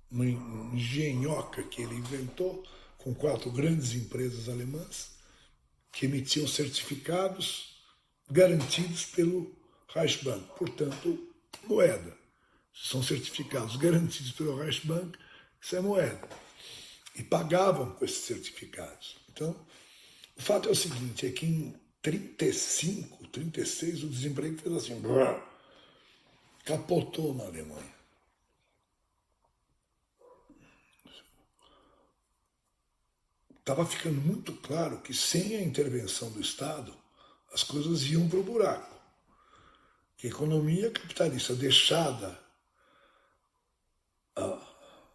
uma engenhoca que ele inventou, com 4 grandes empresas alemãs, que emitiam certificados garantidos pelo Reichsbank, portanto, moeda. São certificados garantidos pelo Reichsbank, isso é moeda. E pagavam com esses certificados. Então, o fato é o seguinte, é que em 35, 36, o desemprego fez assim, capotou na Alemanha. Estava ficando muito claro que sem a intervenção do Estado, as coisas iam para o buraco. Que a economia capitalista deixada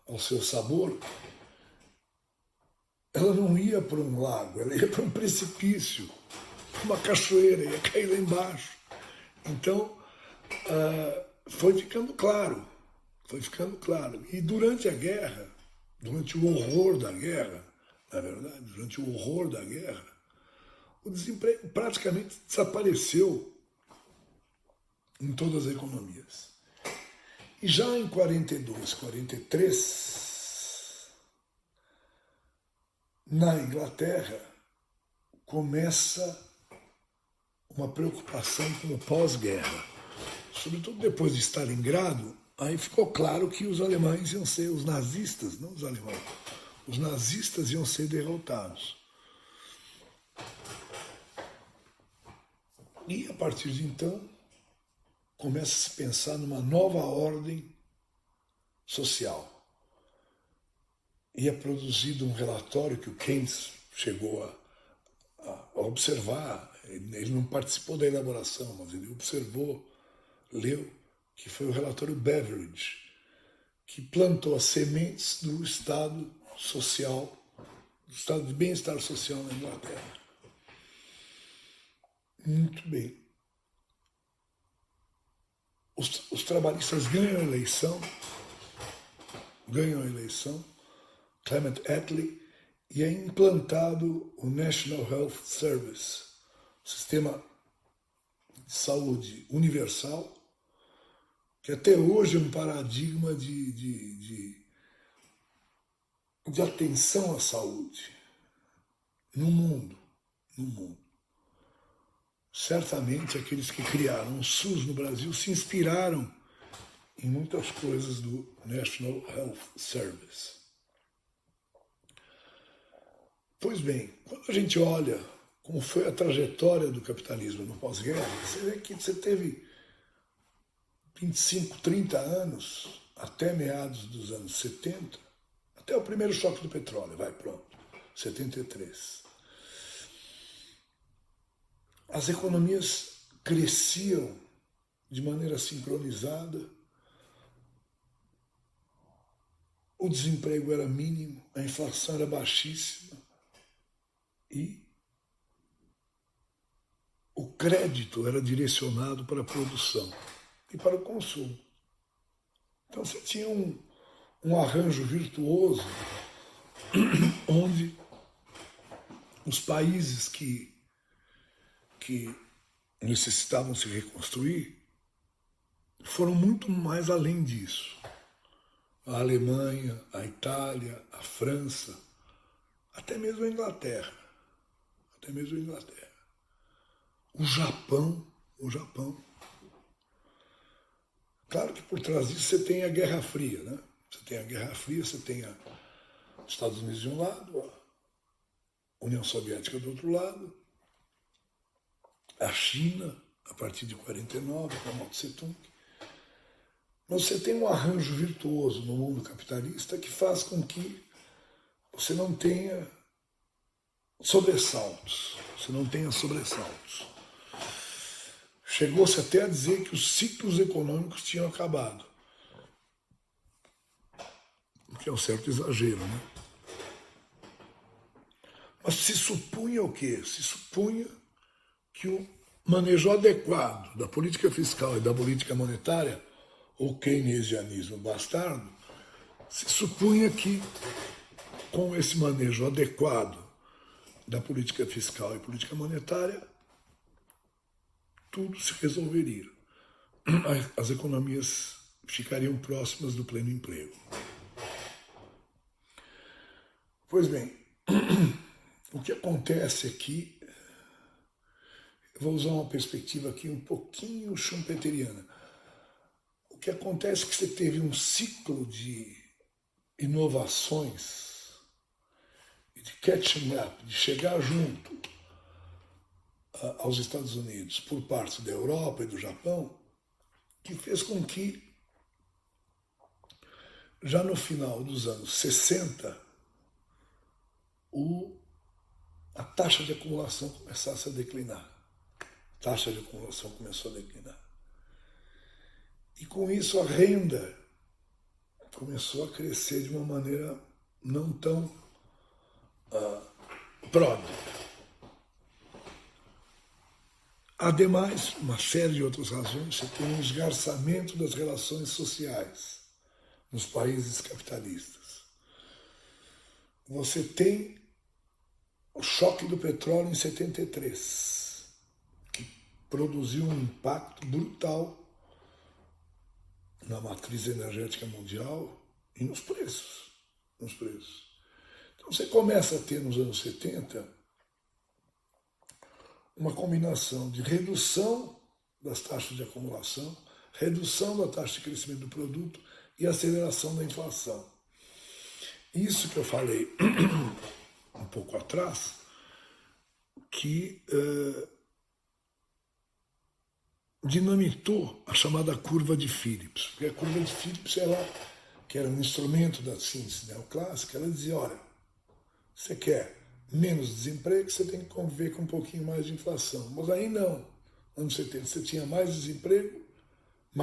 ao seu sabor, ela não ia para um lago, ela ia para um precipício, uma cachoeira, ia cair lá embaixo. Então, foi ficando claro. E durante a guerra, durante o horror da guerra, na verdade, durante o horror da guerra, o desemprego praticamente desapareceu em todas as economias. E já em 42, 43, na Inglaterra, começa uma preocupação com o pós-guerra. Sobretudo depois de Stalingrado, aí ficou claro que os alemães iam ser, os nazistas, não os alemães, os nazistas iam ser derrotados. E a partir de então, começa a se pensar numa nova ordem social. E é produzido um relatório que o Keynes chegou a observar, ele não participou da elaboração, mas ele observou, leu, que foi o relatório Beveridge, que plantou as sementes do Estado social, do Estado de bem-estar social na Inglaterra. Muito bem. Os trabalhistas ganham a eleição, Clement Attlee, e é implantado o National Health Service, o sistema de saúde universal, que até hoje é um paradigma de atenção à saúde no mundo. Certamente aqueles que criaram o SUS no Brasil se inspiraram em muitas coisas do National Health Service. Pois bem, quando a gente olha como foi a trajetória do capitalismo no pós-guerra, você vê que você teve 25, 30 anos, até meados dos anos 70, até o primeiro choque do petróleo, vai, pronto, 73. As economias cresciam de maneira sincronizada, o desemprego era mínimo, a inflação era baixíssima e o crédito era direcionado para a produção e para o consumo. Então você tinha um arranjo virtuoso onde os países que necessitavam se reconstruir foram muito mais além disso. A Alemanha, a Itália, a França, até mesmo a Inglaterra. Até mesmo a Inglaterra. O Japão. Claro que por trás disso você tem a Guerra Fria, né? Você tem a Guerra Fria, você tem os Estados Unidos de um lado, a União Soviética do outro lado, a China, a partir de 49, com Mao Tse-tung. Mas você tem um arranjo virtuoso no mundo capitalista que faz com que você não tenha sobressaltos. Chegou-se até a dizer que os ciclos econômicos tinham acabado. O que é um certo exagero, né? Mas se supunha o quê? Se supunha que o manejo adequado da política fiscal e da política monetária, ou keynesianismo bastardo, se supunha que com esse manejo adequado da política fiscal e política monetária, tudo se resolveria. As economias ficariam próximas do pleno emprego. Pois bem, o que acontece aqui, eu vou usar uma perspectiva aqui um pouquinho schumpeteriana. O que acontece é que você teve um ciclo de inovações, de catching up, de chegar junto aos Estados Unidos por parte da Europa e do Japão, que fez com que, já no final dos anos 60, a taxa de acumulação começasse a declinar. A taxa de acumulação começou a declinar. E com isso a renda começou a crescer de uma maneira não tão pródiga. Ademais, uma série de outras razões, você tem um esgarçamento das relações sociais nos países capitalistas. Você tem o choque do petróleo em 73, que produziu um impacto brutal na matriz energética mundial e nos preços. Então você começa a ter nos anos 70 uma combinação de redução das taxas de acumulação, redução da taxa de crescimento do produto e aceleração da inflação. Isso que eu falei um pouco atrás, que dinamitou a chamada curva de Phillips. Porque a curva de Phillips, que era um instrumento da síntese neoclássica, ela dizia, olha, você quer menos desemprego, você tem que conviver com um pouquinho mais de inflação. Mas aí não. Anos 70 você tinha mais desemprego e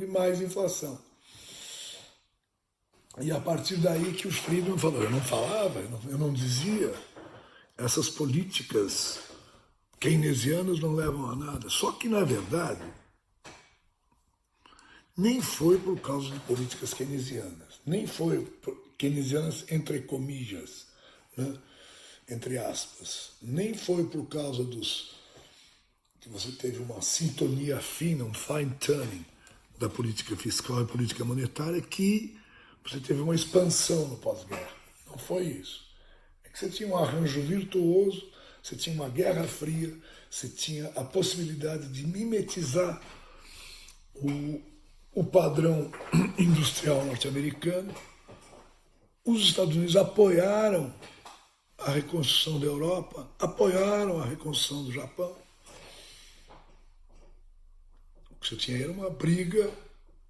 mais inflação. E a partir daí que o Friedman falou, eu não falava, eu não dizia, essas políticas keynesianas não levam a nada. Só que, na verdade, nem foi por causa de políticas keynesianas, nem foi keynesianas entre comillas, né? Entre aspas, nem foi por causa que você teve uma sintonia fina, um fine-tuning da política fiscal e política monetária que você teve uma expansão no pós-guerra. Não foi isso. É que você tinha um arranjo virtuoso, você tinha uma guerra fria, você tinha a possibilidade de mimetizar o padrão industrial norte-americano. Os Estados Unidos apoiaram a reconstrução da Europa, apoiaram a reconstrução do Japão. que você tinha era uma briga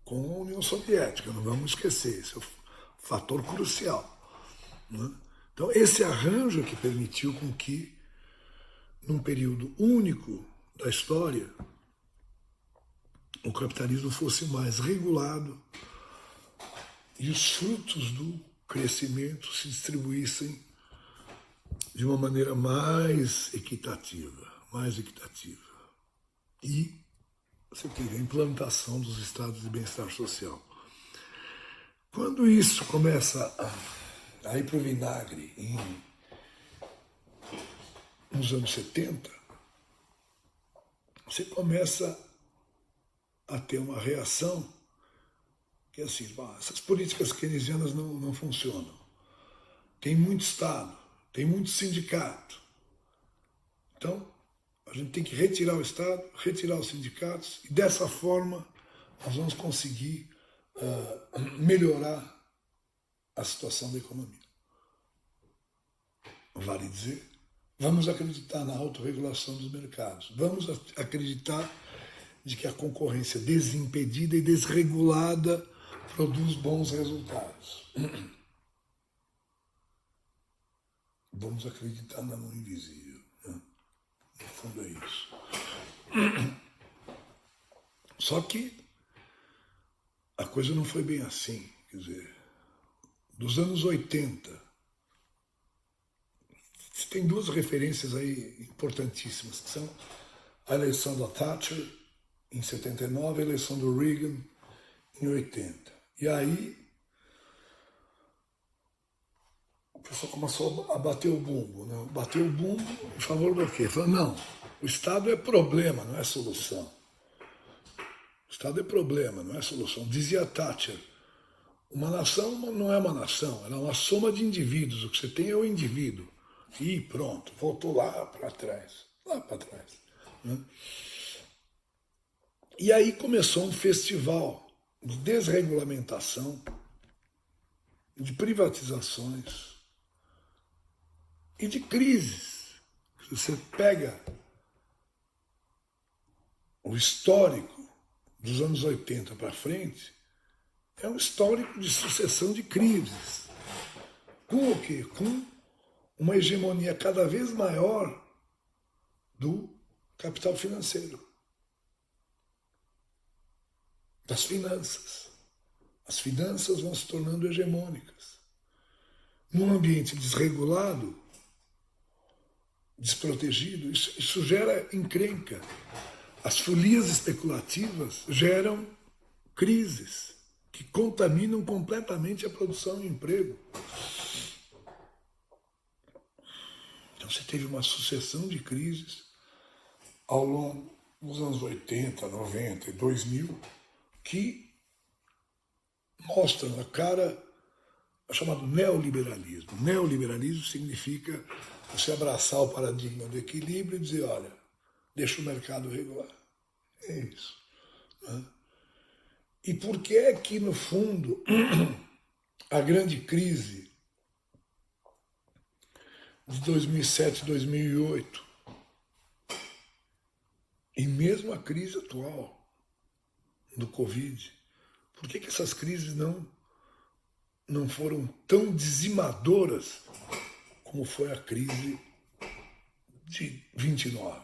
com a União Soviética, não vamos esquecer, esse é o fator crucial. Né? Então, esse arranjo que permitiu com que, num período único da história, o capitalismo fosse mais regulado e os frutos do crescimento se distribuíssem de uma maneira mais equitativa. E você teve a implantação dos estados de bem-estar social. Quando isso começa a ir para o vinagre nos anos 70, você começa a ter uma reação que é assim, essas políticas keynesianas não funcionam. Tem muito Estado, tem muito sindicato. Então, a gente tem que retirar o Estado, retirar os sindicatos, e dessa forma nós vamos conseguir melhorar a situação da economia. Vale dizer, vamos acreditar na autorregulação dos mercados, vamos acreditar de que a concorrência desimpedida e desregulada produz bons resultados. Vamos acreditar na mão invisível. Né? No fundo é isso. Só que a coisa não foi bem assim. Quer dizer, dos anos 80, você tem duas referências aí importantíssimas, que são a eleição da Thatcher em 79 e a eleição do Reagan em 80. E aí o pessoal começou a bater o bumbo, né? Bateu o bumbo em favor do quê? Falou, não, o Estado é problema, não é solução. O Estado é problema, não é solução. Dizia Thatcher, uma nação não é uma nação, ela é uma soma de indivíduos, o que você tem é o indivíduo. E pronto, voltou lá para trás. Né? E aí começou um festival de desregulamentação, de privatizações e de crises. Você pega o histórico dos anos 80 para frente, é um histórico de sucessão de crises. Com o quê? Com uma hegemonia cada vez maior do capital financeiro, das finanças. As finanças vão se tornando hegemônicas. Num ambiente desregulado, desprotegido, isso gera encrenca. As folias especulativas geram crises que contaminam completamente a produção e o emprego. Então você teve uma sucessão de crises ao longo dos anos 80, 90 e 2000 que mostram a cara chamado neoliberalismo. Neoliberalismo significa você abraçar o paradigma do equilíbrio e dizer, olha, deixa o mercado regular. É isso. Né? E por que é que, no fundo, a grande crise de 2007, 2008, e mesmo a crise atual do Covid, por que essas crises não foram tão dizimadoras como foi a crise de 29?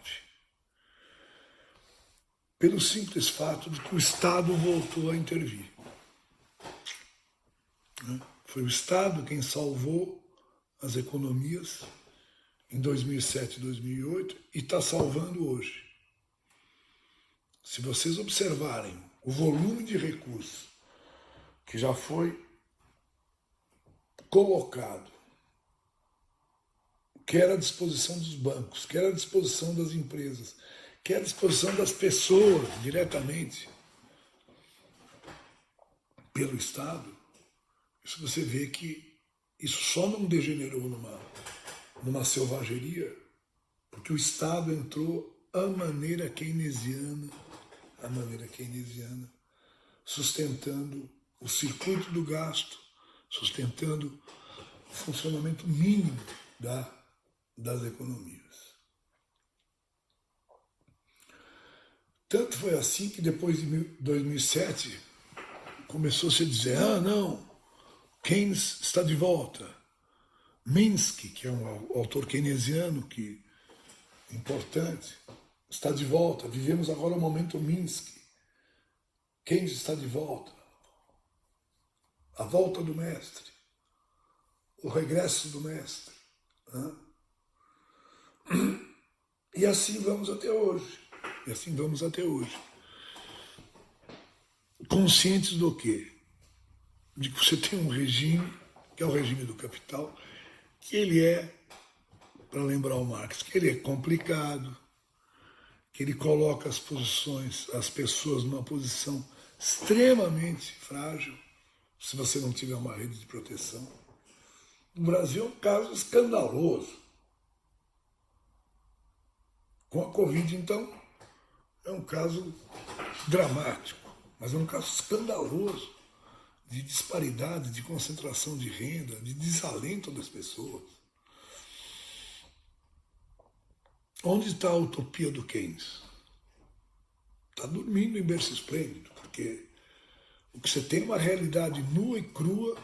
Pelo simples fato de que o Estado voltou a intervir. Foi o Estado quem salvou as economias em 2007 e 2008 e está salvando hoje. Se vocês observarem o volume de recursos que já foi colocado, quer à disposição dos bancos, quer à disposição das empresas, quer à disposição das pessoas diretamente pelo Estado, isso você vê que isso só não degenerou numa selvageria, porque o Estado entrou à maneira keynesiana, sustentando o circuito do gasto, sustentando o funcionamento mínimo das economias. Tanto foi assim que depois de 2007 começou-se a dizer, ah, não, Keynes está de volta. Minsky, que é um autor keynesiano importante, está de volta. Vivemos agora o momento Minsky. Keynes está de volta. A volta do mestre. O regresso do mestre. Né? E assim vamos até hoje. E assim vamos até hoje. Conscientes do quê? De que você tem um regime, que é o regime do capital, que ele é, para lembrar o Marx, que ele é complicado, que ele coloca as pessoas numa posição extremamente frágil, se você não tiver uma rede de proteção. No Brasil é um caso escandaloso. Com a Covid, então, é um caso dramático, mas é um caso escandaloso de disparidade, de concentração de renda, de desalento das pessoas. Onde está a utopia do Keynes? Está dormindo em berço esplêndido, porque o que você tem é uma realidade nua e crua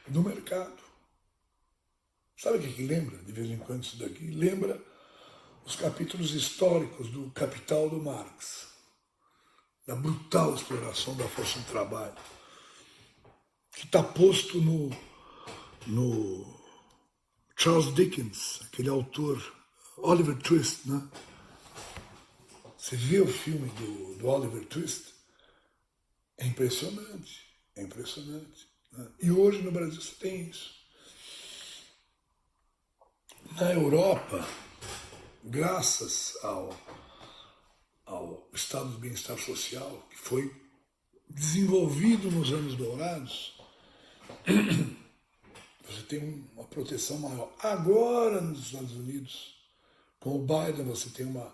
do mercado. Sabe o que lembra, de vez em quando, isso daqui? Lembra os capítulos históricos do Capital do Marx, da brutal exploração da força de trabalho, que está posto no Charles Dickens, aquele autor, Oliver Twist, né? Você vê o filme do Oliver Twist, é impressionante, é impressionante. Né? E hoje no Brasil você tem isso. Na Europa, graças ao estado de bem-estar social, que foi desenvolvido nos anos dourados, você tem uma proteção maior. Agora, nos Estados Unidos, com o Biden, você tem uma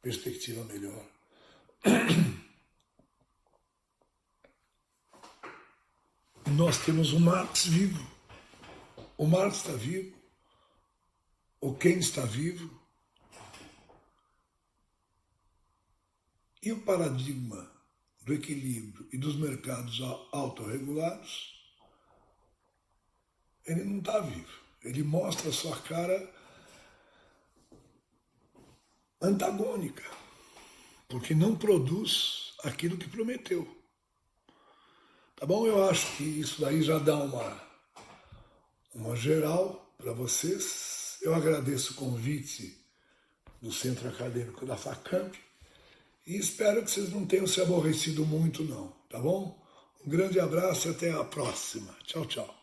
perspectiva melhor. Nós temos o Marx vivo. O Marx está vivo. O Keynes está vivo. E o paradigma do equilíbrio e dos mercados autorregulados, ele não está vivo. Ele mostra a sua cara antagônica, porque não produz aquilo que prometeu. Tá bom? Eu acho que isso daí já dá uma geral para vocês. Eu agradeço o convite do Centro Acadêmico da FACAMP e espero que vocês não tenham se aborrecido muito, não. Tá bom? Um grande abraço e até a próxima. Tchau, tchau.